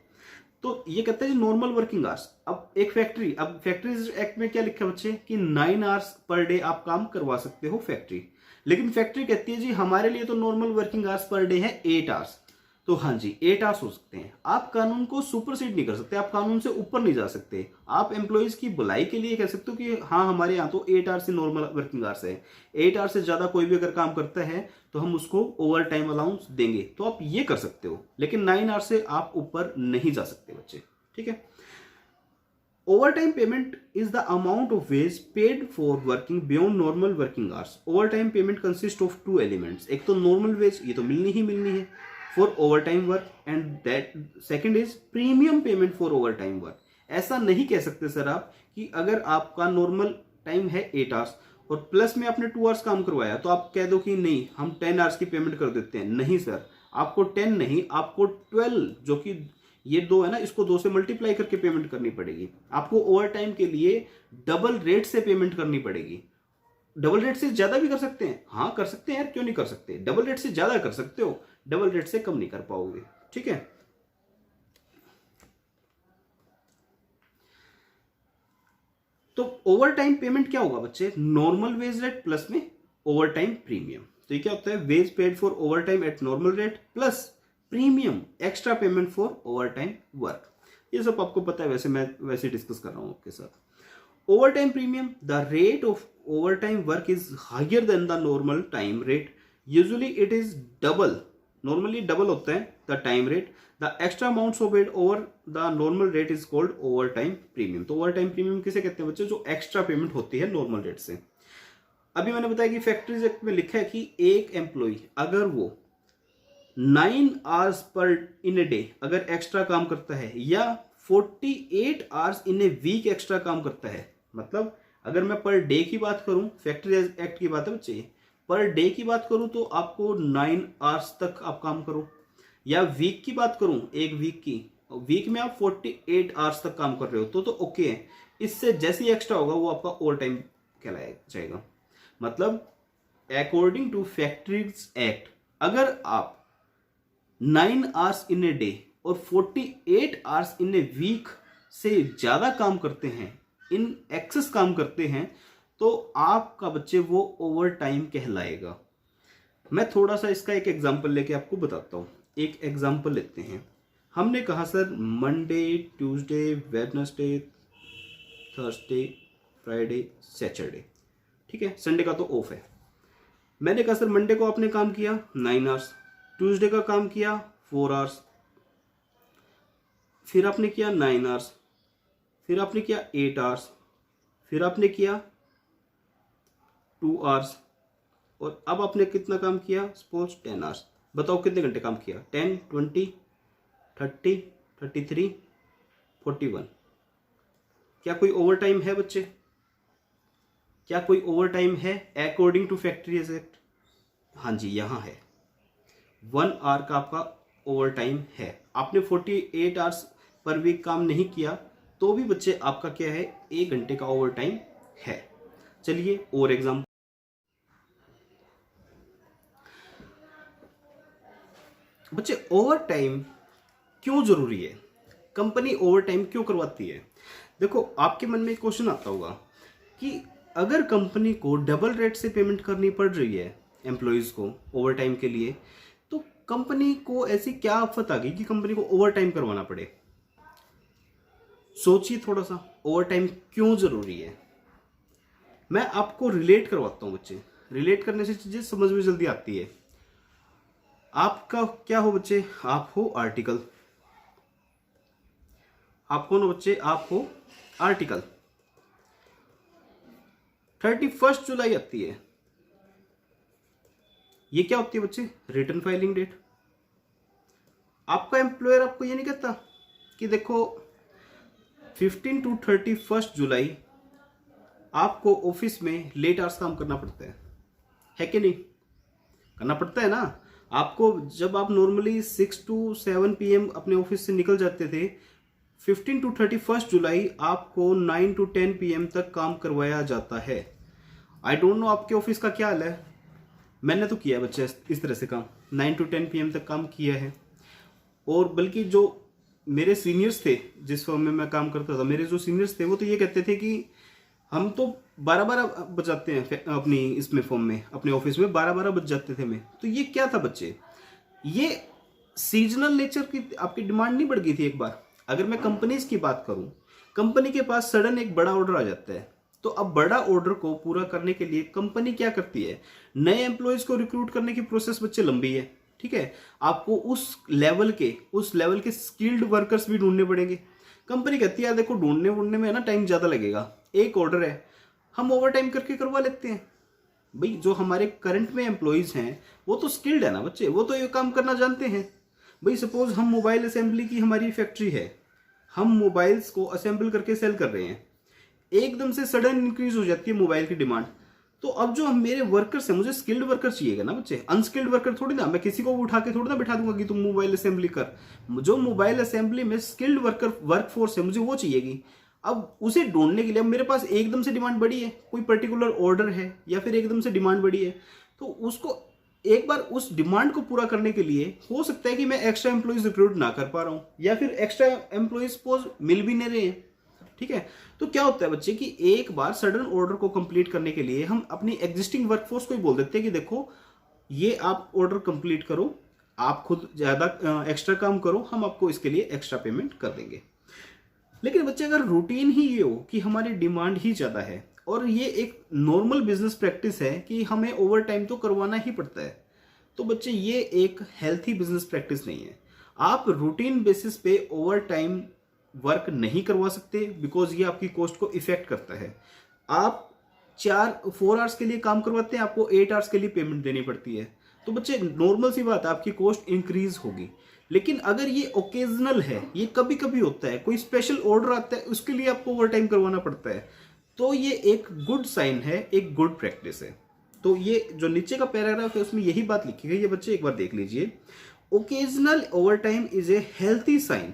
तो ये कहते हैं नॉर्मल वर्किंग आवर्स। अब एक फैक्ट्री, अब फैक्ट्रीज एक्ट में क्या लिखा है बच्चे कि 9 आवर्स पर डे आप काम करवा सकते हो फैक्ट्री, लेकिन फैक्ट्री कहती है जी हमारे लिए तो normal working hours per day है 8 आवर्स। तो हाँ जी 8 आवर्स हो सकते हैं, आप कानून को सुपरसीड नहीं कर सकते, आप कानून से ऊपर नहीं जा सकते। आप एम्प्लॉयज की भलाई के लिए कह सकते हो कि हाँ हमारे यहाँ तो 8 आवर्स से नॉर्मल वर्किंग आवर्स है, 8 आवर्स से ज्यादा कोई भी अगर काम करता है तो हम उसको ओवर टाइम अलाउंस देंगे, तो आप ये कर सकते हो। लेकिन 9 आवर्स से आप ऊपर नहीं जा सकते बच्चे, ठीक है। Over time payment is the amount of ways paid for working beyond normal working hours. Over time payment consist of 2 elements, एक तो नॉर्मल वेज, ये तो मिलनी ही मिलनी है for overtime work, and that second is premium payment for overtime work. ऐसा नहीं कह सकते सर आप कि अगर आपका नॉर्मल टाइम है 8 आवर्स और प्लस में आपने 2 आवर्स काम करवाया तो आप कह दो कि नहीं हम 10 आवर्स की पेमेंट कर देते हैं। नहीं सर, आपको 10 नहीं, आपको 12, जो कि ये 2 है ना, इसको 2 से मल्टीप्लाई करके पेमेंट करनी पड़ेगी। आपको ओवर टाइम के लिए डबल रेट से पेमेंट करनी पड़ेगी। डबल रेट से ज्यादा भी कर सकते हैं, हाँ कर सकते हैं यार, क्यों नहीं कर सकते। डबल रेट से ज्यादा कर सकते हो, डबल रेट से कम नहीं कर पाओगे, ठीक है। तो ओवर टाइम पेमेंट क्या होगा बच्चे, नॉर्मल वेज रेट प्लस में ओवर टाइम प्रीमियम। तो ये क्या होता है, wage paid for overtime at normal rate plus premium extra payment for overtime work. ये सब आपको पता है, वैसे मैं वैसे डिस्कस कर रहा हूं आपके साथ। Overtime premium, the rate of overtime work is higher than the normal time rate. Usually it is double normally double होता है the time rate, the extra amounts of paid over the normal rate is called over time premium. तो overtime premium किसे कहते हैं बच्चे, जो extra payment होती है नॉर्मल रेट से। अभी मैंने बताया कि फैक्ट्रीज एक्ट में लिखा है कि एक एम्प्लॉय अगर वो 9 hours per in a day अगर एक्स्ट्रा काम करता है या 48 hours in a week extra काम करता है, मतलब अगर मैं पर डे की बात करूं, फैक्ट्री एक्ट की बात है बच्चे, पर डे की बात करूं तो आपको 9 आवर्स तक आप काम करो, या वीक की बात करूं, एक वीक की, वीक में आप 48 आवर्स तक काम कर रहे हो तो ओके है। इससे जैसे ही एक्स्ट्रा होगा वो आपका ओवर टाइम कहलाया जाएगा। मतलब अकॉर्डिंग टू फैक्ट्रीज एक्ट अगर आप 9 आवर्स इन ए डे और 48 आवर्स इन ए वीक से ज्यादा काम करते हैं, इन एक्सेस काम करते हैं, तो आपका बच्चे वो ओवर टाइम कहलाएगा। मैं थोड़ा सा इसका एक एग्जांपल लेके आपको बताता हूं। एक एग्जांपल लेते हैं। हमने कहा sir Monday, Tuesday, Wednesday, Thursday, Friday, Saturday, ठीक है, संडे का तो ऑफ है। मैंने कहा सर मंडे को आपने काम किया 9 आवर्स, ट्यूसडे का काम किया 4 आवर्स, फिर आपने किया 9 आवर्स, फिर आपने किया 8 आवर्स, फिर आपने किया 2 आवर्स, और अब आपने कितना काम किया, सपोज 10 आवर्स। बताओ कितने घंटे काम किया, 10, 20, 30, 33, 41। क्या कोई ओवर टाइम है बच्चे, क्या कोई ओवर टाइम है अकॉर्डिंग टू फैक्ट्रीज एक्ट? हाँ जी, यहां है 1 आवर का आपका ओवर टाइम है। आपने 48 आवर्स पर वीक काम नहीं किया तो भी बच्चे आपका क्या है, 1 घंटे का ओवर टाइम है। चलिए और एग्जाम्पल, बच्चे ओवर टाइम क्यों जरूरी है, कंपनी ओवर टाइम क्यों करवाती है? देखो आपके मन में एक क्वेश्चन आता होगा कि अगर कंपनी को डबल रेट से पेमेंट करनी पड़ रही है एम्प्लॉयज को ओवर टाइम के लिए, तो कंपनी को ऐसी क्या आफत आ गई कि कंपनी को ओवर टाइम करवाना पड़े? सोचिए थोड़ा सा, ओवर टाइम क्यों जरूरी है। मैं आपको रिलेट करवाता हूं बच्चे, रिलेट करने से चीजें समझ में जल्दी आती है। आपका क्या हो बच्चे, आप हो आर्टिकल, आप कौन हो बच्चे, आप हो आर्टिकल। 31 जुलाई आती है, ये क्या होती है बच्चे, रिटर्न फाइलिंग डेट। आपका एम्प्लॉयर आपको ये नहीं कहता कि देखो 15 to 31 जुलाई आपको ऑफिस में लेट आवर्स काम करना पड़ता है कि नहीं, करना पड़ता है ना। आपको जब आप नॉर्मली 6 to 7 PM अपने ऑफिस से निकल जाते थे, 15 to 31 जुलाई आपको 9 to 10 PM तक काम करवाया जाता है। आई डोंट नो आपके ऑफिस का क्या हाल है, मैंने तो किया बच्चे इस तरह से काम, 9 to 10 PM तक काम किया है। और बल्कि जो मेरे सीनियर्स थे, जिस फर्म में मैं काम करता था, मेरे जो सीनियर्स थे वो तो ये कहते थे कि हम तो 12-12 बजाते हैं अपनी इसमें फर्म में, अपने ऑफिस में 12-12 बज जाते थे मैं। तो ये क्या था बच्चे, ये सीजनल नेचर की आपकी डिमांड नहीं बढ़ गई थी एक बार। अगर मैं कंपनीज की बात करूं, कंपनी के पास सडन एक बड़ा ऑर्डर आ जाता है, तो अब बड़ा ऑर्डर को पूरा करने के लिए कंपनी क्या करती है, नए एम्प्लॉयज को रिक्रूट करने की प्रोसेस बच्चे लंबी है, ठीक है। आपको उस लेवल के स्किल्ड वर्कर्स भी ढूंढने पड़ेंगे। कंपनी कहती है देखो ढूंढने में है ना टाइम ज्यादा लगेगा, एक ऑर्डर है, हम ओवर टाइम करके करवा लेते हैं। भाई जो हमारे करंट में एम्प्लॉयज हैं वो तो स्किल्ड है ना बच्चे, वो तो ये काम करना जानते हैं। भाई सपोज हम मोबाइल असेंबली की हमारी फैक्ट्री है, हम मोबाइल्स को असेंबल करके सेल कर रहे हैं, एकदम से सडन इंक्रीज हो जाती है मोबाइल की डिमांड, तो अब जो मेरे वर्कर्स हैं, मुझे स्किल्ड वर्कर चाहिएगा ना बच्चे, अनस्किल्ड वर्कर थोड़ी ना, मैं किसी को उठा के थोड़ी ना बैठा दूंगा कि तुम मोबाइल असेंबली कर। जो मोबाइल असेंबली में स्किल्ड वर्कर वर्कफोर्स है मुझे वो चाहिएगी। अब उसे ढूंढने के लिए अब मेरे पास एकदम से डिमांड बढ़ी है, कोई पर्टिकुलर ऑर्डर है या फिर एकदम से डिमांड बढ़ी है, तो उसको एक बार उस डिमांड को पूरा करने के लिए हो सकता है कि मैं एक्स्ट्रा एम्प्लॉइज रिक्रूट ना कर पा रहा हूं, या फिर एक्स्ट्रा एम्प्लॉइज सपोज मिल भी नहीं रहे हैं, ठीक है। तो क्या होता है बच्चे कि एक बार सडन ऑर्डर को कंप्लीट करने के लिए हम अपनी एग्जिस्टिंग वर्कफोर्स को ही बोल देते हैं कि देखो ये आप ऑर्डर कंप्लीट करो, आप खुद ज्यादा एक्स्ट्रा काम करो, हम आपको इसके लिए एक्स्ट्रा पेमेंट कर देंगे। लेकिन बच्चे अगर रूटीन ही ये हो कि हमारी डिमांड ही ज्यादा है और ये एक नॉर्मल बिजनेस प्रैक्टिस है कि हमें ओवर टाइम तो करवाना ही पड़ता है, तो बच्चे ये एक हेल्थी बिजनेस प्रैक्टिस नहीं है। आप रूटीन बेसिस पे ओवर टाइम वर्क नहीं करवा सकते, बिकॉज ये आपकी कॉस्ट को इफेक्ट करता है। आप 4 आवर्स के लिए काम करवाते हैं, आपको 8 आवर्स के लिए पेमेंट देनी पड़ती है, तो बच्चे नॉर्मल सी बात है, आपकी कॉस्ट इंक्रीज होगी। लेकिन अगर ये ओकेजनल है, ये कभी कभी होता है, कोई स्पेशल ऑर्डर आता है, उसके लिए आपको ओवर टाइम करवाना पड़ता है, तो ये एक गुड साइन है, एक गुड प्रैक्टिस है। तो ये जो नीचे का पैराग्राफ है उसमें यही बात लिखी गई है बच्चे, एक बार देख लीजिए। Occasional overtime is a healthy sign.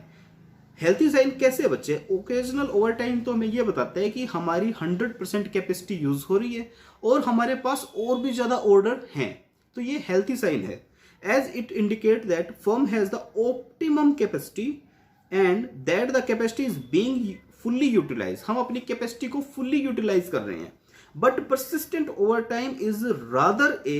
Healthy sign कैसे है बच्चे? ओकेजनल ओवर टाइम तो हमें यह बताता है कि हमारी 100% कैपेसिटी यूज हो रही है और हमारे पास और भी ज्यादा ऑर्डर हैं, तो ये हेल्थी साइन है। As it indicate that firm has the optimum capacity and that the capacity is being fully utilize. हम अपनी कैपेसिटी को फुल्ली यूटिलाइज कर रहे हैं। But persistent overtime is rather a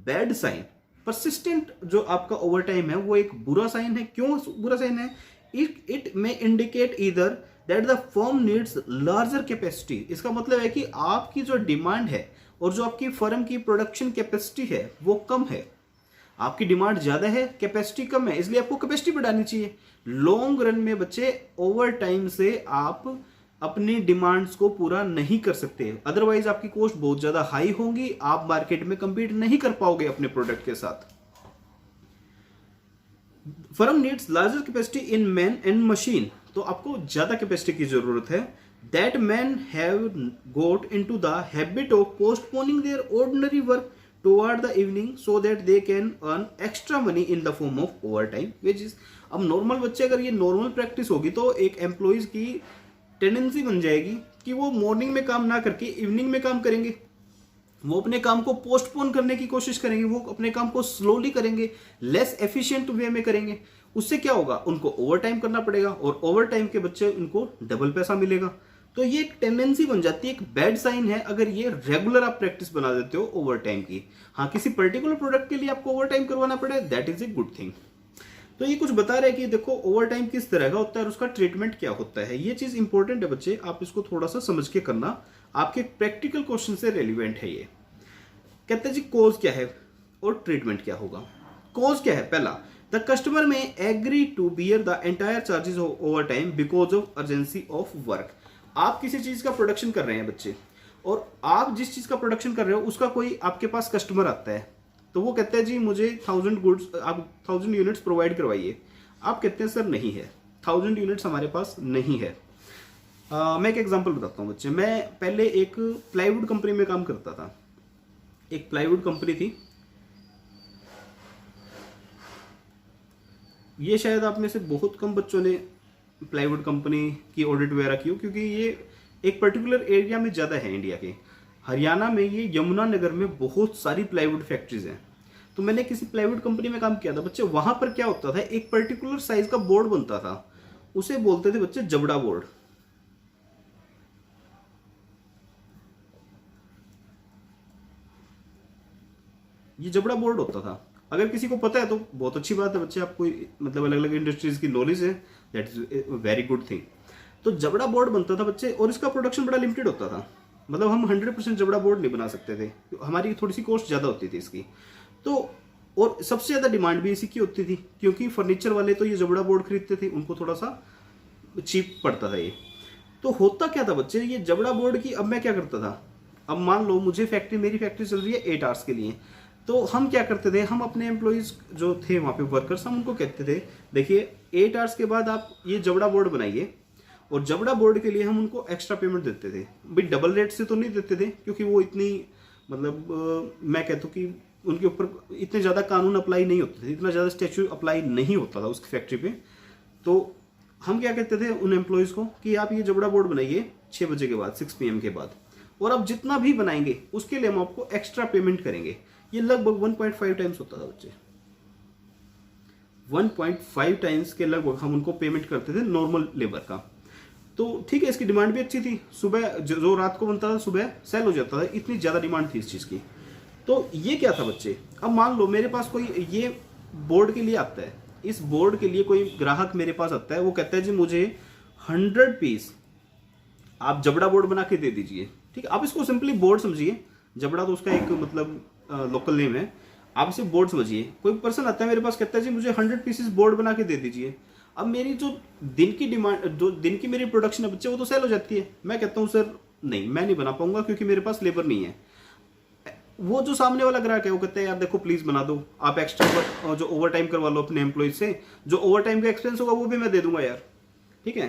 bad sign. Persistent जो आपका over time है वो एक बुरा साइन है। क्यों बुरा साइन है? It may indicate either that the firm needs larger capacity. इसका मतलब है कि आपकी जो डिमांड है और जो आपकी फर्म की प्रोडक्शन कैपेसिटी है वो कम है। आपकी डिमांड ज्यादा है, कैपेसिटी कम है, इसलिए आपको कैपेसिटी बढ़ानी चाहिए। लॉन्ग रन में बच्चे ओवर टाइम से आप अपनी डिमांड्स को पूरा नहीं कर सकते, अदरवाइज आपकी कॉस्ट बहुत ज्यादा हाई होंगी, आप मार्केट में compete नहीं कर पाओगे अपने प्रोडक्ट के साथ। Firm needs larger capacity in man and machine. तो आपको ज्यादा कैपेसिटी की जरूरत है। That man have got into the habit of postponing their ordinary work toward the evening so that they can earn extra money in the form of overtime wages। अब normal बच्चे, अगर ये नॉर्मल प्रैक्टिस होगी तो एक employees की tendency बन जाएगी कि वो मॉर्निंग में काम ना करके इवनिंग में काम करेंगे। वो अपने काम को पोस्टपोन करने की कोशिश करेंगे, वो अपने काम को स्लोली करेंगे, लेस एफिशिएंट वे में करेंगे। उससे क्या होगा? उनको ओवर टाइम करना पड़ेगा और ओवर टाइम के बच्चे उनको डबल पैसा मिलेगा। तो ये एक टेंडेंसी बन जाती है, एक बैड साइन है अगर ये रेगुलर आप प्रैक्टिस बना देते हो ओवर टाइम की। हाँ, किसी पर्टिकुलर प्रोडक्ट के लिए आपको ओवर टाइम करवाना पड़े, that is a good thing. तो ये कुछ बता रहे हैं कि देखो ओवर टाइम किस तरह का होता है और उसका ट्रीटमेंट क्या होता है। ये चीज इंपॉर्टेंट है बच्चे, आप इसको थोड़ा सा समझ के करना, आपके प्रैक्टिकल क्वेश्चन से रेलिवेंट है ये। कहते हैं जी कॉज क्या है और ट्रीटमेंट क्या होगा। कॉज क्या है? पहला, the customer may agree to bear the entire charges of overtime because of urgency of work. आप किसी चीज का प्रोडक्शन कर रहे हैं बच्चे, और आप जिस चीज का प्रोडक्शन कर रहे हो उसका कोई आपके पास कस्टमर आता है, तो वो कहते हैं जी मुझे 1000 गुड्स, आप 1000 यूनिट्स प्रोवाइड करवाइए। आप कहते हैं सर नहीं है, 1000 यूनिट्स हमारे पास नहीं है। मैं एक एग्जांपल बताता हूँ बच्चे। मैं पहले एक प्लाईवुड कंपनी में काम करता था। एक प्लाईवुड कंपनी थी, ये शायद आप में से बहुत कम बच्चों ने प्लाईवुड कंपनी की ऑडिट वगैरह की हो, क्योंकि ये एक पर्टिकुलर एरिया में ज़्यादा है इंडिया के। हरियाणा में ये यमुनानगर में बहुत सारी प्लाईवुड फैक्ट्रीज हैं। तो मैंने किसी प्लाईवुड कंपनी में काम किया था बच्चे। वहां पर क्या होता था, एक पर्टिकुलर साइज का बोर्ड बनता था, उसे बोलते थे बच्चे जबड़ा बोर्ड। ये जबड़ा बोर्ड होता था। अगर किसी को पता है तो बहुत अच्छी बात है बच्चे, आपको मतलब अलग अलग इंडस्ट्रीज की नॉलेज है, that is very good thing. तो जबड़ा बोर्ड बनता था बच्चे, और इसका प्रोडक्शन बड़ा लिमिटेड होता था। मतलब हम 100% जबड़ा बोर्ड नहीं बना सकते थे, हमारी थोड़ी सी कॉस्ट ज़्यादा होती थी इसकी। तो और सबसे ज़्यादा डिमांड भी इसी की होती थी, क्योंकि फर्नीचर वाले तो ये जबड़ा बोर्ड खरीदते थे, उनको थोड़ा सा चीप पड़ता था ये। तो होता क्या था बच्चे, ये जबड़ा बोर्ड की, अब मैं क्या करता था, अब मान लो मुझे फैक्ट्री, मेरी फैक्ट्री चल रही है 8 आवर्स के लिए, तो हम क्या करते थे, हम अपने एम्प्लॉइज जो थे वहाँ पे वर्कर्स, हम उनको कहते थे देखिए 8 आवर्स के बाद आप ये जबड़ा बोर्ड बनाइए, और जबड़ा बोर्ड के लिए हम उनको एक्स्ट्रा पेमेंट देते थे। भाई डबल रेट से तो नहीं देते थे, क्योंकि वो इतनी मतलब मैं कहता हूँ कि उनके ऊपर इतने ज़्यादा कानून अप्लाई नहीं होते थे, इतना ज़्यादा स्टैच्यू अप्लाई नहीं होता था उसकी फैक्ट्री पे। तो हम क्या कहते थे उन एम्प्लॉयज़ को कि आप ये जबड़ा बोर्ड बनाइए 6 बजे के बाद, 6 PM के बाद, और आप जितना भी बनाएंगे उसके लिए हम आपको एक्स्ट्रा पेमेंट करेंगे। ये लगभग 1.5 टाइम्स होता था बच्चे, 1.5 टाइम्स के लगभग हम उनको पेमेंट करते थे नॉर्मल लेबर का। तो ठीक है, इसकी डिमांड भी अच्छी थी, सुबह जो रात को बनता था सुबह सेल हो जाता था, इतनी ज़्यादा डिमांड थी इस चीज़ की। तो ये क्या था बच्चे, अब मान लो मेरे पास कोई ये बोर्ड के लिए आता है, इस बोर्ड के लिए कोई ग्राहक मेरे पास आता है, वो कहता है जी मुझे 100 पीस आप जबड़ा बोर्ड बना के दे दीजिए। ठीक है, आप इसको सिंपली बोर्ड समझिए, जबड़ा तो उसका एक मतलब लोकल नेम है। आप इसे बोर्ड समझिए। कोई पर्सन आता है मेरे पास, कहता है जी मुझे 100 पीसेस बोर्ड बना के दे दीजिए। अब मेरी जो दिन की डिमांड, जो दिन की मेरी प्रोडक्शन है बच्चे, वो तो सेल हो जाती है। मैं कहता हूँ सर नहीं, मैं नहीं बना पाऊंगा क्योंकि मेरे पास लेबर नहीं है। वो जो सामने वाला ग्राहक है वो कहता है यार देखो प्लीज बना दो, आप एक्स्ट्रा जो ओवर टाइम करवा लो अपने एम्प्लॉय से, जो ओवर टाइम का एक्सपेंस होगा वो भी मैं दे दूंगा यार, ठीक है।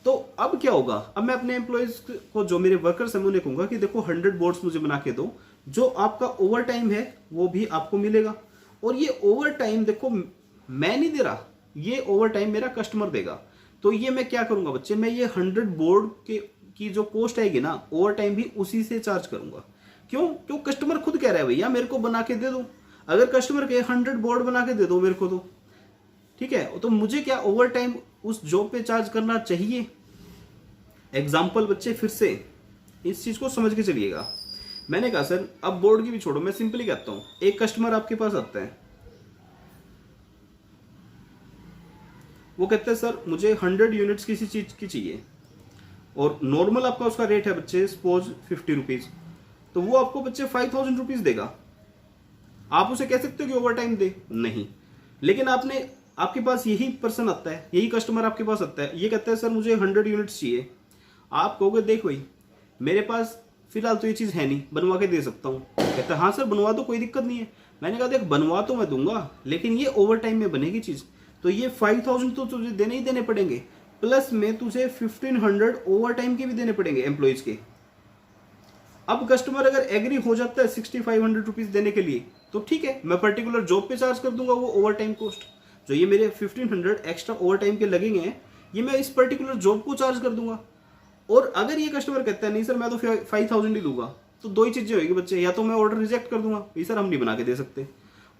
तो अब क्या होगा, अब मैं अपने एम्प्लॉयज को, जो मेरे वर्कर्स हैं, उन्हें कहूंगा कि देखो 100 बोर्ड्स मुझे बना के दो, जो आपका ओवर टाइम है वो भी आपको मिलेगा। और ये ओवर टाइम देखो मैं नहीं दे रहा, ये ओवर टाइम मेरा कस्टमर देगा। तो ये मैं क्या करूंगा बच्चे, मैं ये 100 बोर्ड के की जो कॉस्ट आएगी ना, ओवर टाइम भी उसी से चार्ज करूंगा। क्यों कस्टमर खुद कह रहा है भैया मेरे को बना के दे दो। अगर कस्टमर के 100 बोर्ड बना के दे दो मेरे को, तो ठीक है, तो मुझे क्या ओवर टाइम उस जॉब पे चार्ज करना चाहिए। एग्जाम्पल बच्चे फिर से इस चीज को समझ के चलिएगा। मैंने कहा सर अब बोर्ड की भी छोड़ो, मैं सिंपली कहता हूं, एक कस्टमर आपके पास आता है, वो कहता है सर मुझे 100 यूनिट्स किसी चीज की चाहिए, और नॉर्मल आपका उसका रेट है बच्चे सपोज 50 रुपीज, तो वो आपको बच्चे 5000 रुपीज देगा। आप उसे कह सकते हो कि ओवर टाइम दे, नहीं। लेकिन आपके पास यही पर्सन आता है, यही कस्टमर आपके पास आता है, ये कहता है सर मुझे 100 यूनिट्स चाहिए। आप कहोगे देख भाई मेरे पास फिलहाल तो ये चीज है नहीं, बनवा के दे सकता हूँ। कहता है हाँ सर बनवा दो, कोई दिक्कत नहीं है। मैंने कहा देख बनवा तो मैं दूंगा, लेकिन ये ओवर टाइम में बनेगी चीज, तो ये 5000 तो तुझे देने ही देने पड़ेंगे, प्लस में तुझे 1500 ओवर टाइम के भी देने पड़ेंगे एम्प्लॉइज के। अब कस्टमर अगर एग्री हो जाता है 6500 रुपीज देने के लिए, तो ठीक है, मैं पर्टिकुलर जॉब पे चार्ज कर दूंगा वो ओवर टाइम कॉस्ट, जो ये मेरे 1500 एक्स्ट्रा ओवर टाइम के लगेंगे, ये मैं इस पर्टिकुलर जॉब को चार्ज कर दूंगा। और अगर ये कस्टमर कहता है नहीं सर मैं तो 5000 ही दूंगा, तो दो ही चीजें होगी बच्चे, या तो मैं ऑर्डर रिजेक्ट कर दूंगा, ये सर हम नहीं बना के दे सकते,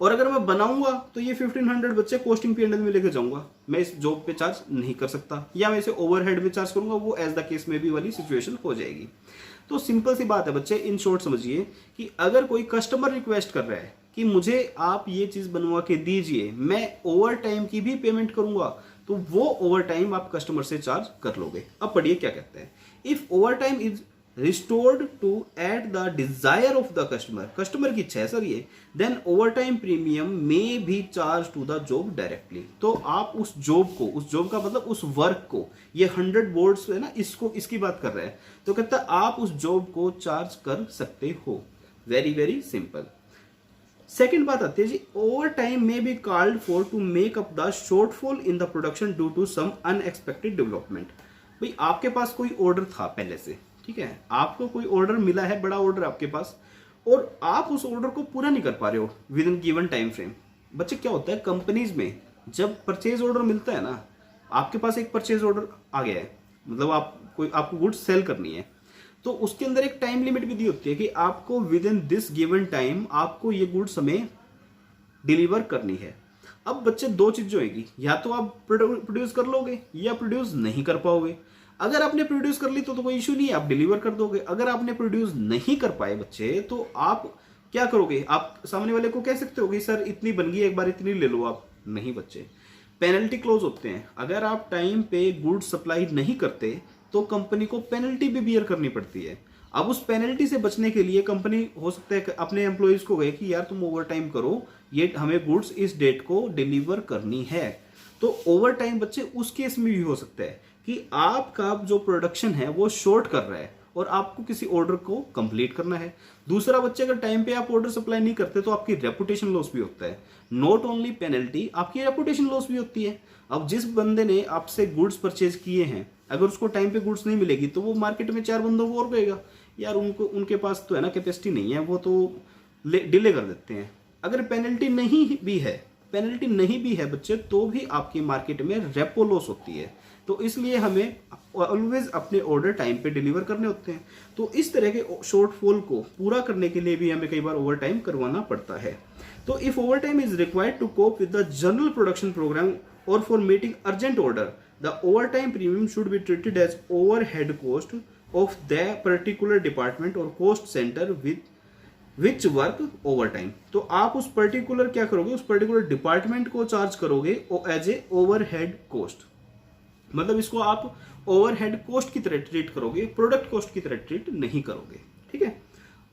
और अगर मैं बनाऊंगा तो ये 1500 बच्चे कॉस्टिंग P&L में लेके जाऊंगा, मैं इस जॉब पे चार्ज नहीं कर सकता, या मैं इसे ओवरहेड में चार्ज करूंगा, वो एज द केस में भी वाली सिचुएशन हो जाएगी। तो सिंपल सी बात है बच्चे, इन शॉर्ट समझिए कि अगर कोई कस्टमर रिक्वेस्ट कर रहा है कि मुझे आप ये चीज बनवा के दीजिए, मैं ओवर टाइम की भी पेमेंट करूंगा, तो वो ओवर टाइम आप कस्टमर से चार्ज कर लोगे। अब पढ़िए क्या कहते हैं, if overtime is restored to at the desire of the customer, customer की इच्छा है सर ये, देन ओवर टाइम प्रीमियम में भी charge to the job directly. तो आप उस जॉब को, उस जॉब का मतलब उस वर्क को, ये 100 बोर्ड्स है ना, इसको, इसकी बात कर रहे हैं, तो कहता है आप उस जॉब को चार्ज कर सकते हो। Very very simple. सेकेंड बात आती है जी, overtime may be called for to make up the shortfall in the production due to some unexpected development. भाई आपके पास कोई ऑर्डर था पहले से, ठीक है, आपको कोई ऑर्डर मिला है, बड़ा ऑर्डर आपके पास, और आप उस ऑर्डर को पूरा नहीं कर पा रहे हो with in given time frame. बच्चे क्या होता है कंपनीज में, जब परचेज ऑर्डर मिलता है ना, आपके पास एक परचेज ऑर्डर आ गया है, मतलब आपको गुड्स सेल करनी है, तो उसके अंदर एक टाइम लिमिट भी दी होती है कि आपको with in this given time आपको ये गुड्स हमें डिलीवर करनी है। अब बच्चे दो चीजें होगी, या तो आप प्रोड्यूस कर लोगे या प्रोड्यूस नहीं कर पाओगे। अगर आपने प्रोड्यूस कर ली तो कोई इशू नहीं है, आप डिलीवर कर दोगे। अगर आपने प्रोड्यूस नहीं कर पाए बच्चे, तो आप क्या करोगे, आप सामने वाले को कह सकते हो कि सर इतनी बन गई, एक बार इतनी ले लो आप। नहीं बच्चे, पेनल्टी क्लोज होते हैं, अगर आप टाइम पे गुड्स सप्लाई नहीं करते तो कंपनी को पेनल्टी भी बियर करनी पड़ती है। अब उस पेनल्टी से बचने के लिए कंपनी हो सकता है अपने एम्प्लॉइज को कहे कि यार तुम ओवर टाइम करो, ये हमें गुड्स इस डेट को डिलीवर करनी है। तो ओवर टाइम बच्चे उस केस में भी हो सकता है कि आपका जो प्रोडक्शन है वो शॉर्ट कर रहा है और आपको किसी ऑर्डर को कंप्लीट करना है। दूसरा बच्चे, अगर टाइम पे आप ऑर्डर सप्लाई नहीं करते तो आपकी रेपुटेशन लॉस भी होता है। नॉट ओनली पेनल्टी, आपकी रेपुटेशन लॉस भी होती है। अब जिस बंदे ने आपसे गुड्स परचेज किए हैं, अगर उसको टाइम पे गुड्स नहीं मिलेगी तो वो मार्केट में 4 बंदों को और कहेगा यार उनके पास तो है ना कैपेसिटी नहीं है, वो तो डिले कर देते हैं। अगर पेनल्टी नहीं भी है बच्चे, तो भी आपकी मार्केट में रेपो लॉस होती है। तो इसलिए हमें ऑलवेज अपने ऑर्डर टाइम पे डिलीवर करने होते हैं। तो इस तरह के शॉर्टफॉल को पूरा करने के लिए भी हमें कई बार ओवर टाइम करवाना पड़ता है। तो if overtime is required to cope with the general production program और for meeting urgent order, the overtime premium should be treated as overhead cost of the particular department और cost centre which work overtime. तो आप उस particular क्या करोगे, उस particular department को charge करोगे एज ए ओवरहेड कॉस्ट। मतलब इसको आप ओवरहेड कॉस्ट की तरह ट्रीट करोगे, प्रोडक्ट कॉस्ट की तरह ट्रीट नहीं करोगे, ठीक है।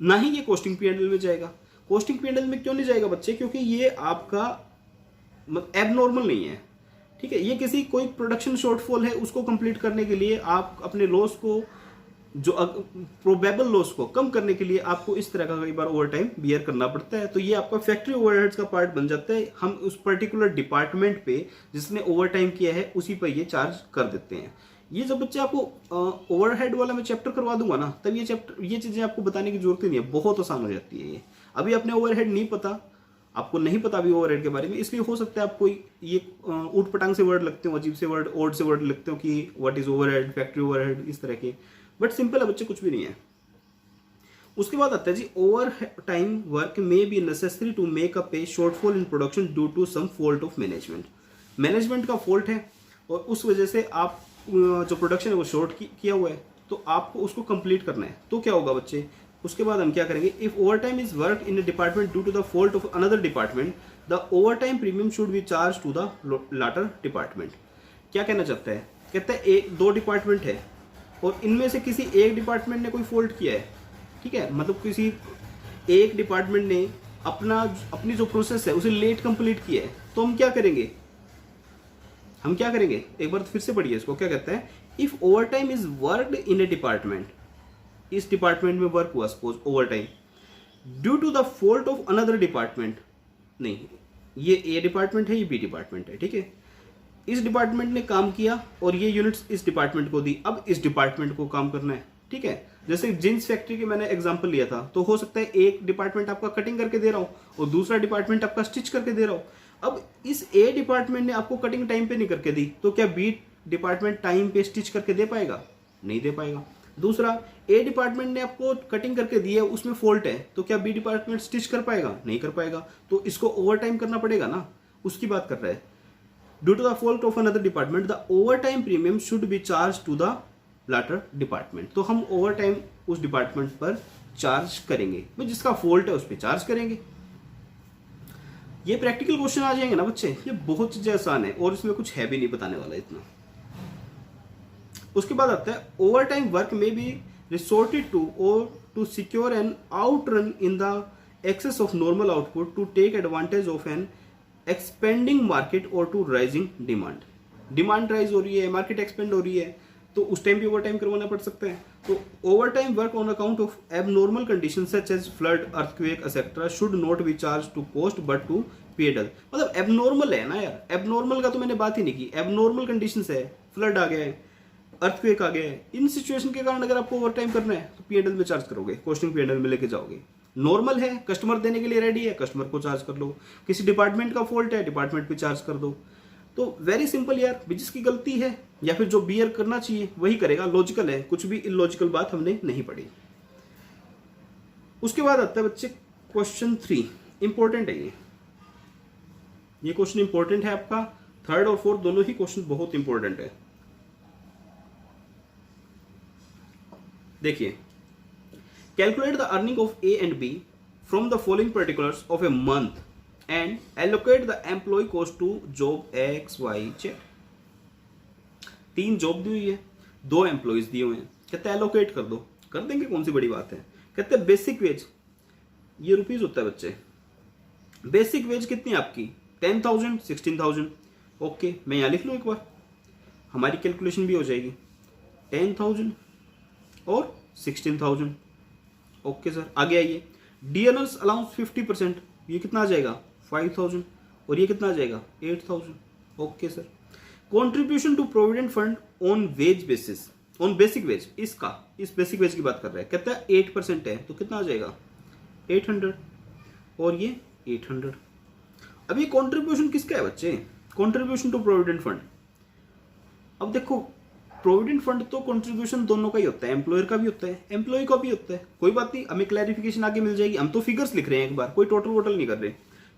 ना ही ये कॉस्टिंग P&L में जाएगा। कॉस्टिंग पी एंड एल में क्यों नहीं जाएगा बच्चे? क्योंकि ये आपका एबनॉर्मल नहीं है, ठीक है। ये किसी कोई प्रोडक्शन शॉर्टफॉल है, उसको कंप्लीट करने के लिए आप अपने लॉस को, जो प्रोबेबल लॉस को कम करने के लिए आपको इस तरह का कई बार ओवर टाइम बियर करना पड़ता है। तो ये आपका फैक्ट्री ओवरहेड्स का पार्ट बन जाता है। हम उस पर्टिकुलर डिपार्टमेंट पे जिसने ओवर टाइम किया है उसी पर ये चार्ज कर देते हैं। ये जब बच्चे आपको ओवरहेड वाला मैं चैप्टर करवा दूंगा ना, तब ये चीजें आपको बताने की जरूरत ही नहीं है, बहुत आसान हो जाती है ये। अभी अपने ओवरहेड नहीं पता, आपको नहीं पता अभी ओवरहेड के बारे में, इसलिए हो सकता है आपको ये ऊट पटांग से वर्ड लगते हो, अजीब से वर्ड, ओड से वर्ड लगते हो कि what is overhead, factory overhead, इस तरह के। बट सिंपल है बच्चे, कुछ भी नहीं है। उसके बाद आता है जी, overtime work may be necessary to make up a shortfall in production due to some fault of management. Management का फॉल्ट है और उस वजह से आप जो प्रोडक्शन है वो शॉर्ट किया हुआ है, तो आपको उसको कंप्लीट करना है। तो क्या होगा बच्चे, उसके बाद हम क्या करेंगे, if overtime is work in a department due to the fault of another department, the overtime premium should be charge to the later department. क्या कहना चाहता है? कहता है एक दो डिपार्टमेंट है और इनमें से किसी एक डिपार्टमेंट ने कोई फॉल्ट किया है, ठीक है, मतलब किसी एक डिपार्टमेंट ने अपनी जो प्रोसेस है उसे लेट कंप्लीट किया है, तो हम क्या करेंगे, एक बार फिर से पढ़िए इसको। क्या कहता है, if overtime is worked in a department, इस डिपार्टमेंट में वर्क हुआ suppose overtime, due to the fault of another department, नहीं ये ए डिपार्टमेंट है, ये बी डिपार्टमेंट है, ठीक है, इस डिपार्टमेंट ने काम किया और ये यूनिट्स इस डिपार्टमेंट को दी, अब इस डिपार्टमेंट को काम करना है, ठीक है। जैसे जींस फैक्ट्री की मैंने एग्जांपल लिया था, तो हो सकता है एक डिपार्टमेंट आपका कटिंग करके दे रहा हो और दूसरा डिपार्टमेंट आपका स्टिच करके दे रहा हो। अब इस ए डिपार्टमेंट ने आपको कटिंग टाइम पे नहीं करके दी, तो क्या बी डिपार्टमेंट टाइम पे स्टिच करके दे पाएगा? नहीं दे पाएगा। दूसरा, ए डिपार्टमेंट ने आपको कटिंग करके दी है, उसमें फॉल्ट है, तो क्या बी डिपार्टमेंट स्टिच कर पाएगा? नहीं कर पाएगा। तो इसको ओवर टाइम करना पड़ेगा ना, उसकी बात कर रहा है। Due to the fault of another department, the overtime premium should be charge to the later department. तो हम ओवर टाइम उस डिपार्टमेंट पर चार्ज करेंगे, जिसका फॉल्ट है उस पर चार्ज करेंगे। ये प्रैक्टिकल क्वेश्चन आ जाएंगे ना बच्चे, ये बहुत चीजें आसान है और इसमें कुछ है भी नहीं बताने वाला इतना। उसके बाद आता है, overtime work may be resorted to और to secure an out run in the excess of normal output to take advantage of an expanding market और to rising demand. Demand rise हो रही है, मार्केट एक्सपेंड हो रही है, तो उस टाइम भी ओवर टाइम करवाना पड़ सकता है। तो overtime work on account of abnormal condition such as flood, earthquake etcetera should not be charge to cost but to pedal. मतलब एबनॉर्मल है ना यार, एबनॉर्मल का तो मैंने बात ही नहीं की। एबनॉर्मल कंडीशन है, फ्लड आ गया है, अर्थक्वेक आ गया है, इन सिचुएशन के कारण अगर आपको ओवर टाइम करना है तो पीएनएल में चार्ज करोगे, कॉस्टिंग पीएनएल में लेके जाओगे। नॉर्मल है, कस्टमर देने के लिए रेडी है, कस्टमर को चार्ज कर लो। किसी डिपार्टमेंट का फॉल्ट है, डिपार्टमेंट पे चार्ज कर दो। तो वेरी सिंपल यार, जिसकी गलती है या फिर जो बियर करना चाहिए वही करेगा, लॉजिकल है, कुछ भी इलॉजिकल बात हमने नहीं पढ़ी। उसके बाद आता है बच्चे क्वेश्चन 3, इंपॉर्टेंट है ये क्वेश्चन इंपॉर्टेंट है आपका। थर्ड और फोर्थ दोनों ही क्वेश्चन बहुत इंपॉर्टेंट है। देखिए, calculate the earning of A and B from the following particulars of a month and allocate the employ cost to job X Y Z. 3 job दी हुई है, 2 एम्प्लॉयज दिए हुए हैं, कहते हैं एलोकेट कर दो, कर देंगे, कौन सी बड़ी बात है। कहते हैं बेसिक वेज, ये रुपीज होता है बच्चे, बेसिक वेज कितनी है आपकी, 10,000 16,000। ओके, मैं यहां लिख लूं एक बार, हमारी कैलकुलेशन भी हो जाएगी, 10,000 और 16,000। ओके सर, आगे आइए, डीएनएस अलाउंस 50%, ये कितना आ जाएगा 5,000 और ये कितना आ जाएगा 8,000। Okay sir, contribution to provident fund on wage basis, on basic wage, इस बेसिक वेज की बात कर रहा है, कहता है 8% है, तो कितना आ जाएगा 800 और ये 800। अब ये कॉन्ट्रीब्यूशन किसका है बच्चे, कॉन्ट्रीब्यूशन टू प्रोविडेंट फंड। अब देखो, प्रोविडेंट फंड तो कंट्रीब्यूशन दोनों का ही होता है, एम्प्लॉयर का भी होता है, एम्प्लॉय का भी होता है, कोई बात नहीं, हमें क्लैरिफिकेशन आगे मिल जाएगी। हम तो फिगर्स लिख रहे हैं एक बार, कोई टोटल वोटल नहीं कर रहे।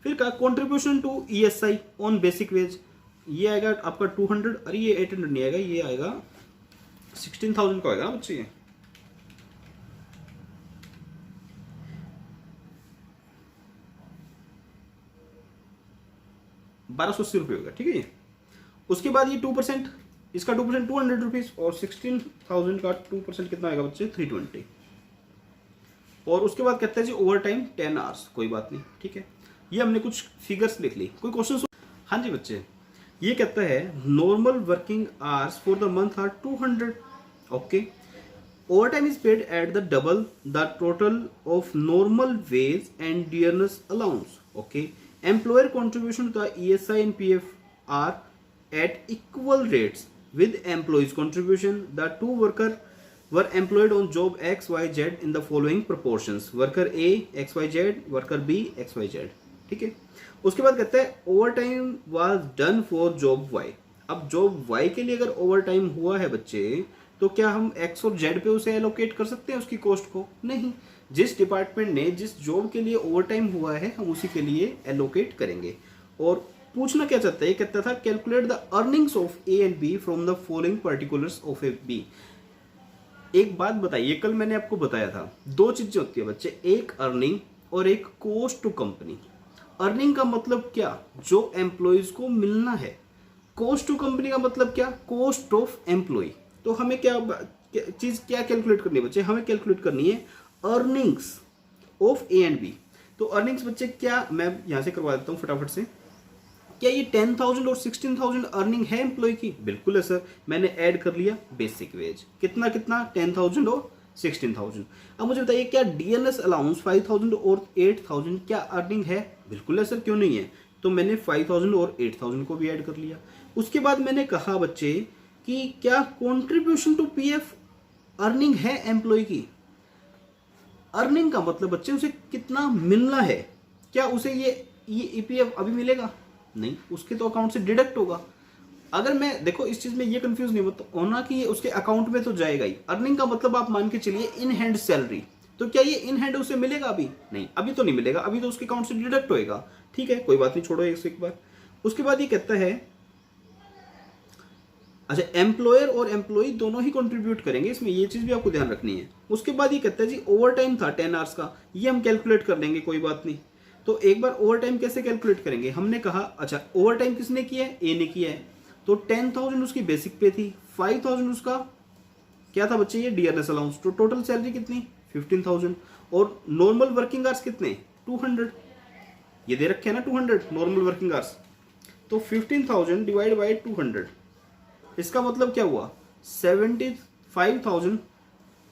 फिर का contribution to ESI on basic wage, ये आएगा आपका 200, अरे ये 800 नहीं आएगा, ये आएगा 16,000 का आएगा बच्चे, 1280 रुपये होगा, ठीक है। उसके बाद ये 2%, इसका 2% 200 रुपीज और 16,000 का 2% कितना आएगा बच्चे 320। और उसके बाद कहता है जी ओवर टाइम 10 आवर्स, कोई बात नहीं, ठीक है। ये हमने कुछ फिगर्स लिख ली, कोई क्वेश्चन? हाँ जी बच्चे, ये कहता है normal working hours for the month are 200, okay. Overtime is paid at the double the total of normal wage and dearness allowance, okay. Employer contribution to the ESI and PF are at equal rates with employees contribution. The two workers were employed on job XYZ in the following proportions: worker A XYZ, worker B XYZ, ठीक है। उसके बाद कहते हैं over time was done for job Y। अब job Y के लिए अगर ओवर टाइम हुआ है बच्चे, तो क्या हम X और Z पे उसे एलोकेट कर सकते हैं उसकी कॉस्ट को? नहीं। जिस डिपार्टमेंट ने जिस जॉब के लिए ओवर टाइम हुआ है हम उसी के लिए एलोकेट करेंगे। और पूछना क्या चाहता है, ये कहता था calculate the earnings of A and B from the following particulars of A B। एक बात बताइए, कल मैंने आपको बताया था दो चीजें होती है बच्चे, एक अर्निंग और एक कॉस्ट टू कंपनी। अर्निंग का मतलब क्या? जो एम्प्लॉयज को मिलना है। कॉस्ट टू कंपनी का मतलब क्या? Cost of employ. तो हमें क्या चीज क्या कैलकुलेट करनी है बच्चे? हमें कैलकुलेट करनी है earnings of A and B। तो अर्निंग्स बच्चे क्या, मैं यहां से करवा देता हूं फटाफट से। क्या ये 10,000 और 16,000 अर्निंग है एम्प्लॉय की? बिल्कुल है सर, मैंने ऐड कर लिया बेसिक वेज। कितना कितना? 10,000 और 16,000। अब मुझे बताइए क्या DNS अलाउंस 5,000 और 8,000 क्या अर्निंग है? बिल्कुल है सर, क्यों नहीं है। तो मैंने 5,000 और 8,000 को भी ऐड कर लिया। उसके बाद मैंने कहा बच्चे कि क्या कॉन्ट्रीब्यूशन टू PF अर्निंग है एम्प्लॉय की? अर्निंग का मतलब बच्चे उसे कितना मिलना है। क्या उसे ये EPF अभी मिलेगा? नहीं, उसके तो अकाउंट से डिडक्ट होगा। अगर मैं देखो इस चीज में ये कंफ्यूज नहीं होना कि ये उसके अकाउंट में तो जाएगा ही। अर्निंग का मतलब आप मान के चलिए इन हैंड सैलरी, तो क्या ये इन हैंड उसे मिलेगा अभी? नहीं, अभी तो नहीं मिलेगा, अभी तो उसके अकाउंट से डिडक्ट होएगा। ठीक है, कोई बात नहीं, छोड़ो एक बार। उसके बाद ये कहता है अच्छा एम्प्लॉयर और एम्प्लॉय दोनों ही कंट्रीब्यूट करेंगे इसमें, ये चीज भी आपको ध्यान रखनी है। उसके बाद ये कहता है जी ओवर टाइम था 10 आवर्स का, ये हम कैलकुलेट कर लेंगे, कोई बात नहीं। तो एक बार ओवर टाइम कैसे कैलकुलेट करेंगे? हमने कहा अच्छा ओवर टाइम किसने किया है? ए ने किया है। तो 10,000 उसकी बेसिक पे थी, 5,000 उसका क्या था बच्चे? ये डियरनेस अलाउंस। तो टोटल सैलरी कितनी? 15,000। और नॉर्मल वर्किंग आवर्स कितने? 200। ये दे रखे हैं ना 200 नॉर्मल वर्किंग आवर्स। तो 15,000 डिवाइड बाई 200, इसका मतलब क्या हुआ? 75,000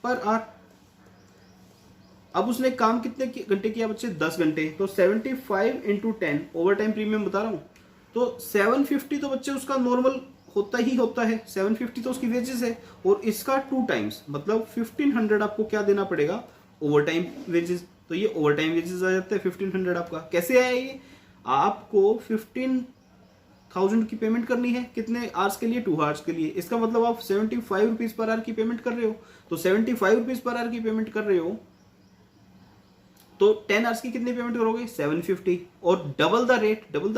पर आवर। अब उसने काम कितने घंटे किया बच्चे? 10 घंटे। तो 75 इंटू 10 ओवर टाइम प्रीमियम बता रहा हूं, तो 750 तो बच्चे उसका नॉर्मल होता ही होता है, 750 तो उसकी वेजेस है। और इसका 2 टाइम्स मतलब 1500 आपको क्या देना पड़ेगा? Over time wages. तो ये ओवर टाइम वेजेस आ जाते हैं 1500 आपका। कैसे आया ये? आपको 15,000 की पेमेंट करनी है, कितने आवर्स के लिए? 2 आवर्स के लिए। इसका मतलब आप 75 रुपीज पर आवर की पेमेंट कर रहे हो। तो 75 रुपीज पर आवर की पेमेंट कर रहे हो, तो 10 आवर्स की कितनी पेमेंट करोगे? 750। और डबल द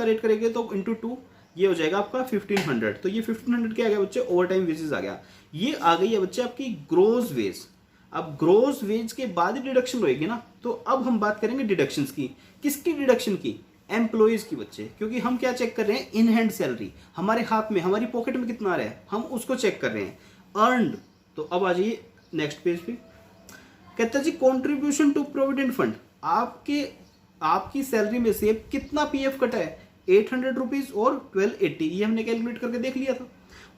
रेट करेंगे तो इंटू 2, ये हो जाएगा आपका 1500। तो ये 1500 क्या आ गया बच्चे? ओवर टाइम वेजेस आ गया। ये आ गई है बच्चे आपकी ग्रोस वेज। अब ग्रोस वेज के बाद ही डिडक्शन होगी ना, तो अब हम बात करेंगे डिडक्शंस की। किसकी डिडक्शन की? एम्प्लॉयज की बच्चे, क्योंकि हम क्या चेक कर रहे हैं? इन हैंड सैलरी, हमारे हाथ में, हमारी पॉकेट में कितना आ रहा है, हम उसको चेक कर रहे हैं। अर्नड, तो अब आ जाइए नेक्स्ट पेज पे। कहता है जी कॉन्ट्रीब्यूशन टू प्रोविडेंट फंड, आपकी सैलरी में से कितना PF कटा है? 800 रुपीज और 1280, ये हमने कैलकुलेट करके देख लिया था।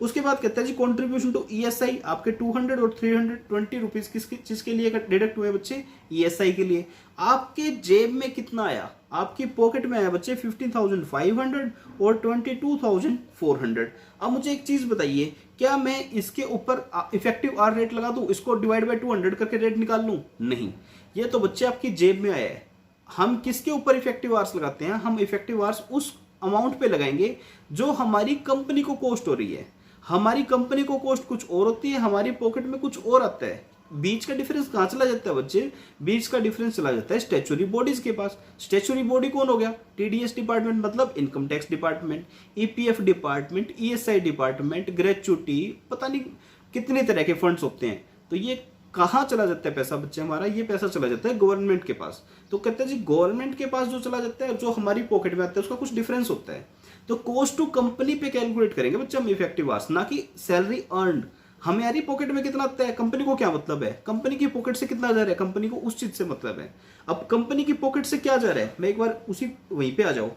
उसके बाद कहता है जी कॉन्ट्रीब्यूशन टू ESI, आपके 200 और 320 रुपीज किसकी चीज के लिए डिडक्ट हुए बच्चे? ESI के लिए। आपके जेब में कितना आया? आपकी पॉकेट में आया बच्चे 15,500 और 22,400। अब मुझे एक चीज बताइए, क्या मैं इसके ऊपर इफेक्टिव आर रेट लगा दूं, इसको डिवाइड बाय 200 करके रेट निकाल लूं? नहीं, ये तो बच्चे आपकी जेब में आया है। हम किसके ऊपर इफेक्टिव आवर्स लगाते हैं? हम इफेक्टिव आवर्स उस अमाउंट पे लगाएंगे जो हमारी कंपनी को कॉस्ट हो रही है। हमारी कंपनी को कॉस्ट कुछ और होती है, हमारी पॉकेट में कुछ और आता है। बीच का डिफरेंस कहां चला जाता है बच्चे? बीच का डिफरेंस चला जाता है स्टैच्यूटरी बॉडीज के पास। स्टैच्यूटरी बॉडी कौन हो गया? TDS डिपार्टमेंट मतलब income tax department, EPF department, ESI department, gratuity, पता नहीं कितने तरह के फंड्स होते हैं। तो ये कहाँ चला जाता है पैसा बच्चे? हमारा ये पैसा चला जाता है गवर्नमेंट के पास। तो कहते हैं जी गवर्नमेंट के पास जो चला जाता है, जो हमारी पॉकेट में आता है, उसका कुछ डिफरेंस होता है। तो कॉस्ट टू कंपनी पे कैलकुलेट करेंगे बच्चे हम इफेक्टिव आवर्स, ना कि सैलरी अर्नड। हमारी पॉकेट में कितना आता है, कंपनी को क्या मतलब है, कंपनी की पॉकेट से कितना जा रहा है, कंपनी को उस चीज से मतलब है। अब कंपनी की पॉकेट से क्या जा रहा है, मैं एक बार उसी वहीं पे आ जाऊं।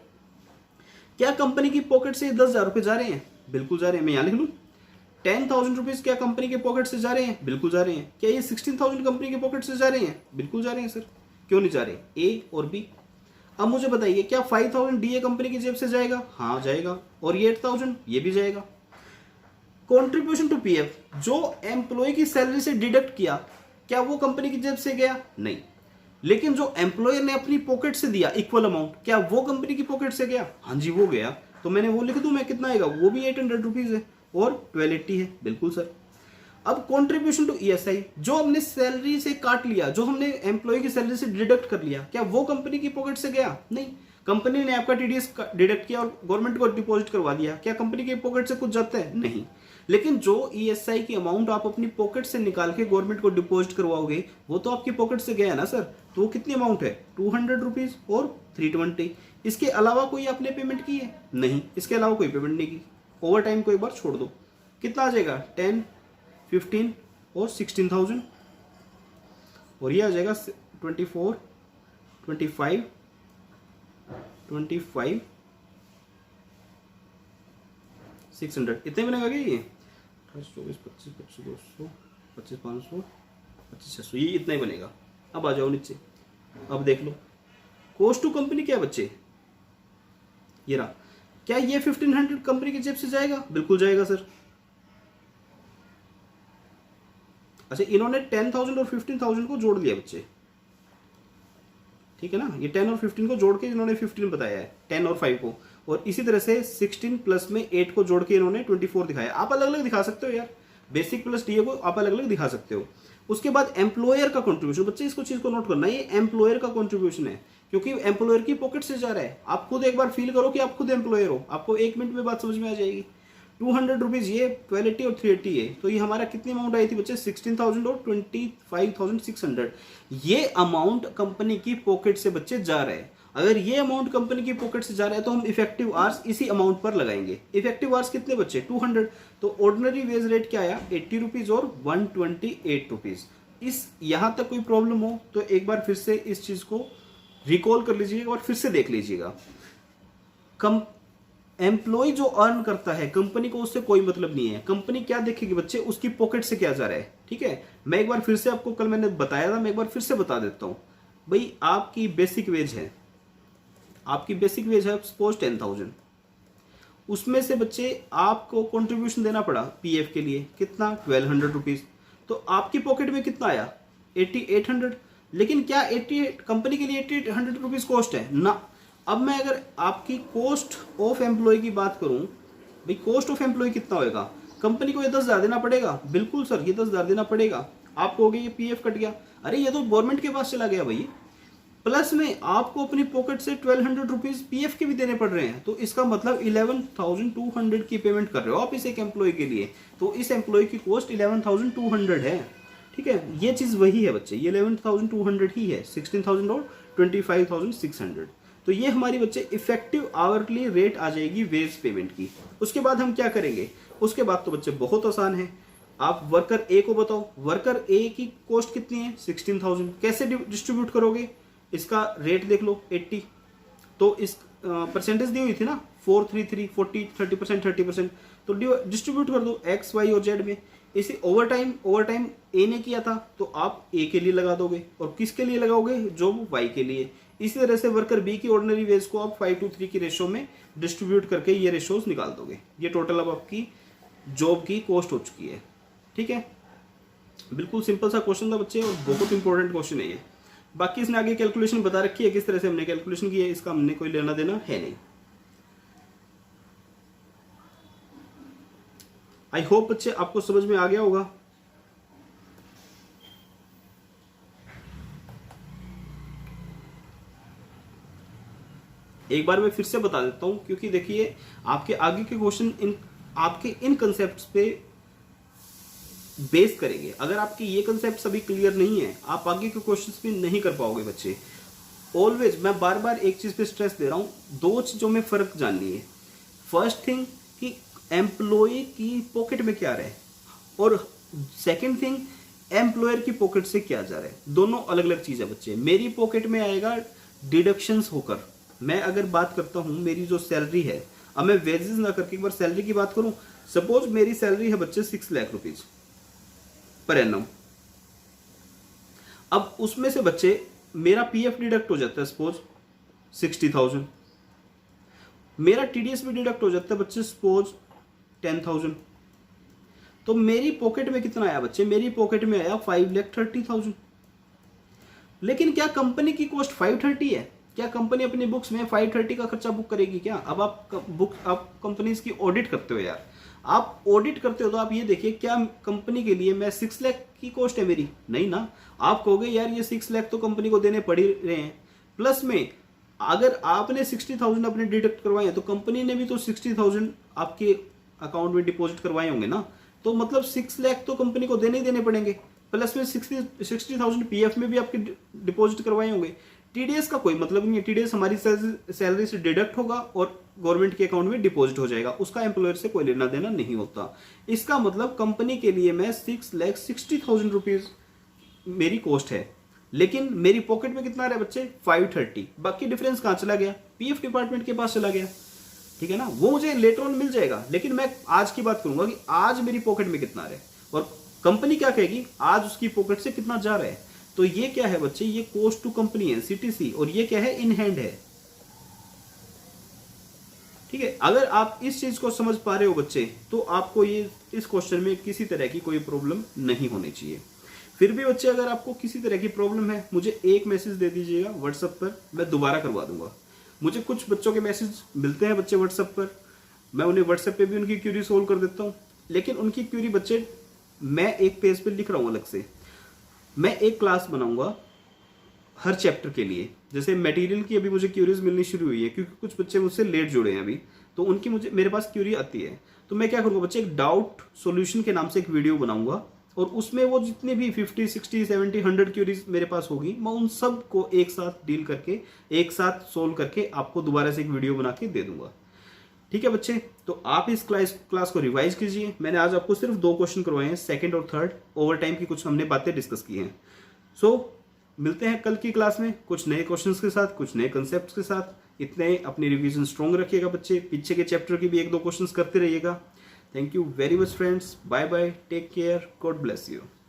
क्या कंपनी की पॉकेट से 10,000 रुपए जा रहे हैं, बिल्कुल जा रहे हैं। मैं यहां लिख लूं 10,000 रुपीज क्या कंपनी के पॉकेट से जा रहे हैं, बिल्कुल जा रहे हैं। क्या ये 16,000 कंपनी के पॉकेट से जा रहे हैं, बिल्कुल जा रहे हैं सर। क्यों नहीं जा रहे, ए और बी। अब मुझे बताइए क्या 5,000 डीए कंपनी की जेब से जाएगा, हाँ जाएगा। और ये 8,000 ये भी जाएगा। कॉन्ट्रीब्यूशन टू पीएफ जो एम्प्लॉय की सैलरी से डिडक्ट किया, क्या वो कंपनी की जेब से गया, नहीं। लेकिन जो एम्प्लॉयर ने अपनी पॉकेट से दिया इक्वल अमाउंट, क्या वो कंपनी की पॉकेट से गया, हाँ जी वो गया। तो मैंने वो लिख दूं मैं, कितना आएगा, वो भी 800 रुपीज है और 1280 है, बिल्कुल सर। अब कॉन्ट्रीब्यूशन टू ईएसआई जो हमने सैलरी से काट लिया, जो हमने एम्प्लॉय की सैलरी से डिडक्ट कर लिया, क्या वो कंपनी की पॉकेट से गया, नहीं। कंपनी ने आपका टीडीएस डिडक्ट किया और गवर्नमेंट को डिपॉजिट करवा दिया, क्या कंपनी की पॉकेट से कुछ जाता है, नहीं। लेकिन जो ईएसआई की अमाउंट आप अपनी पॉकेट से निकाल के गवर्नमेंट को डिपॉजिट करवाओगे, वो तो आपकी पॉकेट से गया ना सर। तो वो कितनी अमाउंट है, 200 रुपीज और 320। इसके अलावा कोई आपने पेमेंट की है, नहीं, इसके अलावा कोई पेमेंट नहीं की। ओवर टाइम को एक बार छोड़ दो, कितना आ जाएगा, 10, 15 और 16,000। और ये आ जाएगा 24, 25, 25, 600। इतने बनेगा क्या ये, 24, 25, 25, 200, 25, 500, 25, 600, ये इतना ही बनेगा। अब आ जाओ नीचे, अब देख लो कॉस्ट टू कंपनी क्या बच्चे, ये रहा। क्या ये 1500 कंपनी की जेब से जाएगा, बिल्कुल जाएगा सर। अच्छा इन्होंने 10,000 और 15,000 को जोड़ लिया बच्चे, ठीक है ना। ये 10 और 15 को जोड़ के इन्होंने 15 बताया है, 10 और 5 को। और इसी तरह से 16 प्लस में 8 को जोड़ के इन्होंने 24 दिखाया। आप अलग अलग दिखा सकते हो यार, बेसिक प्लस डीए को आप अलग अलग दिखा सकते हो। उसके बाद एम्प्लॉयर का कंट्रीब्यूशन, बच्चे इसको चीज को नोट करना, ये एम्प्लॉयर का कंट्रीब्यूशन है क्योंकि एम्प्लॉयर की पॉकेट से जा रहा है। आप खुद एक बार फील करो कि आप खुद एम्प्लॉयर हो, आपको 1 मिनट में बात समझ में आ जाएगी। 200 रुपीज ये, 1280 और 380 है। तो ये हमारा कितनी अमाउंट आई थी बच्चे, 16,000 और 25,600। ये अमाउंट कंपनी की पॉकेट से बच्चे जा रहे हैं। अगर ये अमाउंट कंपनी की पॉकेट से जा रहा है तो हम इफेक्टिव आवर्स इसी अमाउंट पर लगाएंगे। इफेक्टिव आवर्स कितने बच्चे, 200। तो ऑर्डिनरी वेज रेट क्या आया, 80 रुपीज और 128 रुपीज। इस यहां तक कोई प्रॉब्लम हो तो एक बार फिर से इस चीज को रिकॉल कर लीजिएगा और फिर से देख लीजिएगा। एम्प्लॉय जो अर्न करता है, कंपनी को उससे कोई मतलब नहीं है। कंपनी क्या देखेगी बच्चे, उसकी पॉकेट से क्या जा रहा है, ठीक है। मैं एक बार फिर से आपको, कल मैंने बताया था, मैं एक बार फिर से बता देता हूं। भाई आपकी बेसिक वेज है, आपकी बेसिक वेज है सपोज 10,000, उसमें से बच्चे आपको कंट्रीब्यूशन देना पड़ा पीएफ के लिए, कितना, 1200 रुपीज। तो आपकी पॉकेट में कितना आया, 8800। लेकिन क्या 88 कंपनी के लिए 8800 रुपीज कॉस्ट है ना। अब मैं अगर आपकी कॉस्ट ऑफ एम्प्लॉय की बात करूं, भाई कॉस्ट ऑफ एम्प्लॉय कितना होएगा, कंपनी को ये 10,000 देना पड़ेगा, बिल्कुल सर ये 10,000 देना पड़ेगा। आप कहोगे ये पीएफ कट गया, अरे ये तो गवर्नमेंट के पास चला गया भाई। प्लस में आपको अपनी पॉकेट से 1200 रुपीज पीएफ के भी देने पड़ रहे हैं। तो इसका मतलब 11,200 की पेमेंट कर रहे हो आप इस एक एम्प्लॉय के लिए। तो इस एम्प्लॉय की कॉस्ट 11,200 है, ठीक है। ये चीज वही है बच्चे, ये 11,200 ही है, 16,000 और 25,600। तो ये हमारी बच्चे इफेक्टिव आवरली रेट आ जाएगी वेज पेमेंट की। उसके बाद हम क्या करेंगे, उसके बाद तो बच्चे बहुत आसान है। आप वर्कर ए को बताओ, वर्कर ए की कॉस्ट कितनी है, 16,000। कैसे डिस्ट्रीब्यूट करोगे, इसका रेट देख लो 80। तो इस परसेंटेज दी हुई थी ना 433, 40, 30%, 30%। तो डिस्ट्रीब्यूट कर दो एक्स, वाई और जेड में। इसे ओवर टाइम ए ने किया था तो आप ए के लिए लगा दोगे, और किसके लिए लगाओगे, जॉब वाई के लिए। इसी तरह से वर्कर बी की ऑर्डिनरी वेज को आप 5:3 की रेशो में डिस्ट्रीब्यूट करके ये रेशोज निकाल दोगे। ये टोटल अब आपकी जॉब की कॉस्ट हो चुकी है, ठीक है। बिल्कुल सिंपल सा क्वेश्चन था बच्चे और बहुत इंपॉर्टेंट क्वेश्चन है ये। बाकी इसने आगे कैलकुलेशन बता रखी है, किस तरह से हमने कैलकुलेशन की है, इसका हमने कोई लेना देना है नहीं। आई होप बच्चे आपको समझ में आ गया होगा। एक बार मैं फिर से बता देता हूं क्योंकि देखिए आपके आगे के क्वेश्चन आपके इन कंसेप्ट्स पे बेस करेंगे। अगर आपके ये कंसेप्ट अभी क्लियर नहीं है, आप आगे के क्वेश्चंस भी नहीं कर पाओगे बच्चे। ऑलवेज मैं बार बार एक चीज पे स्ट्रेस दे रहा हूं, दो चीजों में फर्क जाननी है। फर्स्ट थिंग कि एम्प्लॉय की पॉकेट में क्या रहे, और सेकंड थिंग, एम्प्लॉयर की पॉकेट से क्या जा रहा है, दोनों अलग अलग चीज है बच्चे। मेरी पॉकेट में आएगा डिडक्शंस होकर। मैं अगर बात करता हूं मेरी जो सैलरी है, अब मैं वेजेस ना करके एक बार सैलरी की बात करूं। सपोज मेरी सैलरी है बच्चे 6 लाख रुपीज पर एनम। अब उसमें से बच्चे मेरा पीएफ डिडक्ट हो जाता है सपोज 60,000, मेरा टीडीएस भी डिडक्ट हो जाता है बच्चे सपोज 10,000। तो मेरी पॉकेट में कितना आया बच्चे, मेरी पॉकेट में आया 5,30,000। लेकिन क्या कंपनी की कॉस्ट 530 है? क्या कंपनी अपनी बुक्स में 530 का खर्चा बुक करेगी क्या? अब आप कंपनीज की ऑडिट करते हो यार, आप ऑडिट करते हो तो आप ये देखिए क्या कंपनी के लिए मैं 6 लाख की कॉस्ट है मेरी? नहीं ना। आप कहोगे यार ये 6 लाख तो कंपनी को देने पड़ ही रहे हैं, प्लस में अगर आपने 60,000 अपने डिडक्ट करवाए हैं तो कंपनी ने भी तो 60,000 आपके अकाउंट में डिपॉजिट करवाए होंगे ना। तो मतलब 6 लाख तो कंपनी को देने ही देने पड़ेंगे, प्लस में 60,000 पीएफ में भी आपके डिपॉजिट करवाए होंगे। टीडीएस का कोई मतलब नहीं है, टीडीएस हमारी सैलरी से डिडक्ट होगा और गवर्नमेंट के अकाउंट में डिपॉजिट हो जाएगा, उसका एम्प्लॉयर से कोई लेना देना नहीं होता। इसका मतलब कंपनी के लिए मैं 6,60,000 रुपीज मेरी कॉस्ट है, लेकिन मेरी पॉकेट में कितना आ रहा है बच्चे 530। बाकी डिफरेंस कहां चला गया? पीएफ डिपार्टमेंट के पास चला गया, ठीक है ना। वो मुझे लेटर ऑन मिल जाएगा, लेकिन मैं आज की बात करूंगा कि आज मेरी पॉकेट में कितना आ रहा है और कंपनी क्या कहेगी आज उसकी पॉकेट से कितना जा रहा है। तो ये क्या है बच्चे, ये कॉस्ट टू कंपनी है सीटीसी, और ये क्या है, इन हैंड है। ठीक है, अगर आप इस चीज को समझ पा रहे हो बच्चे तो आपको ये इस क्वेश्चन में किसी तरह की कोई प्रॉब्लम नहीं होनी चाहिए। फिर भी बच्चे अगर आपको किसी तरह की प्रॉब्लम है मुझे एक मैसेज दे दीजिएगा व्हाट्सएप पर, मैं दोबारा करवा दूंगा। मुझे कुछ बच्चों के मैसेज मिलते हैं बच्चे व्हाट्सएप पर, मैं उन्हें व्हाट्सएप पे भी उनकी क्यूरी सोल्व कर देता हूँ। लेकिन उनकी क्यूरी बच्चे मैं एक पेज पे लिख रहा हूँ अलग से, मैं एक क्लास बनाऊंगा हर चैप्टर के लिए। जैसे मटेरियल की अभी मुझे क्यूरीज मिलनी शुरू हुई है क्योंकि कुछ बच्चे मुझसे लेट जुड़े हैं अभी, तो उनकी मेरे पास क्यूरी आती है। तो मैं क्या करूंगा बच्चे, एक डाउट सॉल्यूशन के नाम से एक वीडियो बनाऊंगा और उसमें वो जितने भी 50, 60, 70, 100 क्यूरीज मेरे पास होगी मैं उन सब को एक साथ डील करके एक साथ सोल्व करके आपको दोबारा से एक वीडियो बना के दे दूंगा। ठीक है बच्चे, तो आप इस क्लास को रिवाइज कीजिए। मैंने आज आपको सिर्फ 2 क्वेश्चन करवाए हैं, सेकंड और थर्ड। ओवर टाइम की कुछ हमने बातें डिस्कस की हैं। सो मिलते हैं कल की क्लास में कुछ नए क्वेश्चंस के साथ, कुछ नए कंसेप्ट्स के साथ। इतने अपनी रिवीजन स्ट्रॉन्ग रखिएगा बच्चे, पीछे के चैप्टर की भी 1-2 क्वेश्चंस करते रहिएगा। Thank you very much friends, bye bye, take care, God bless you.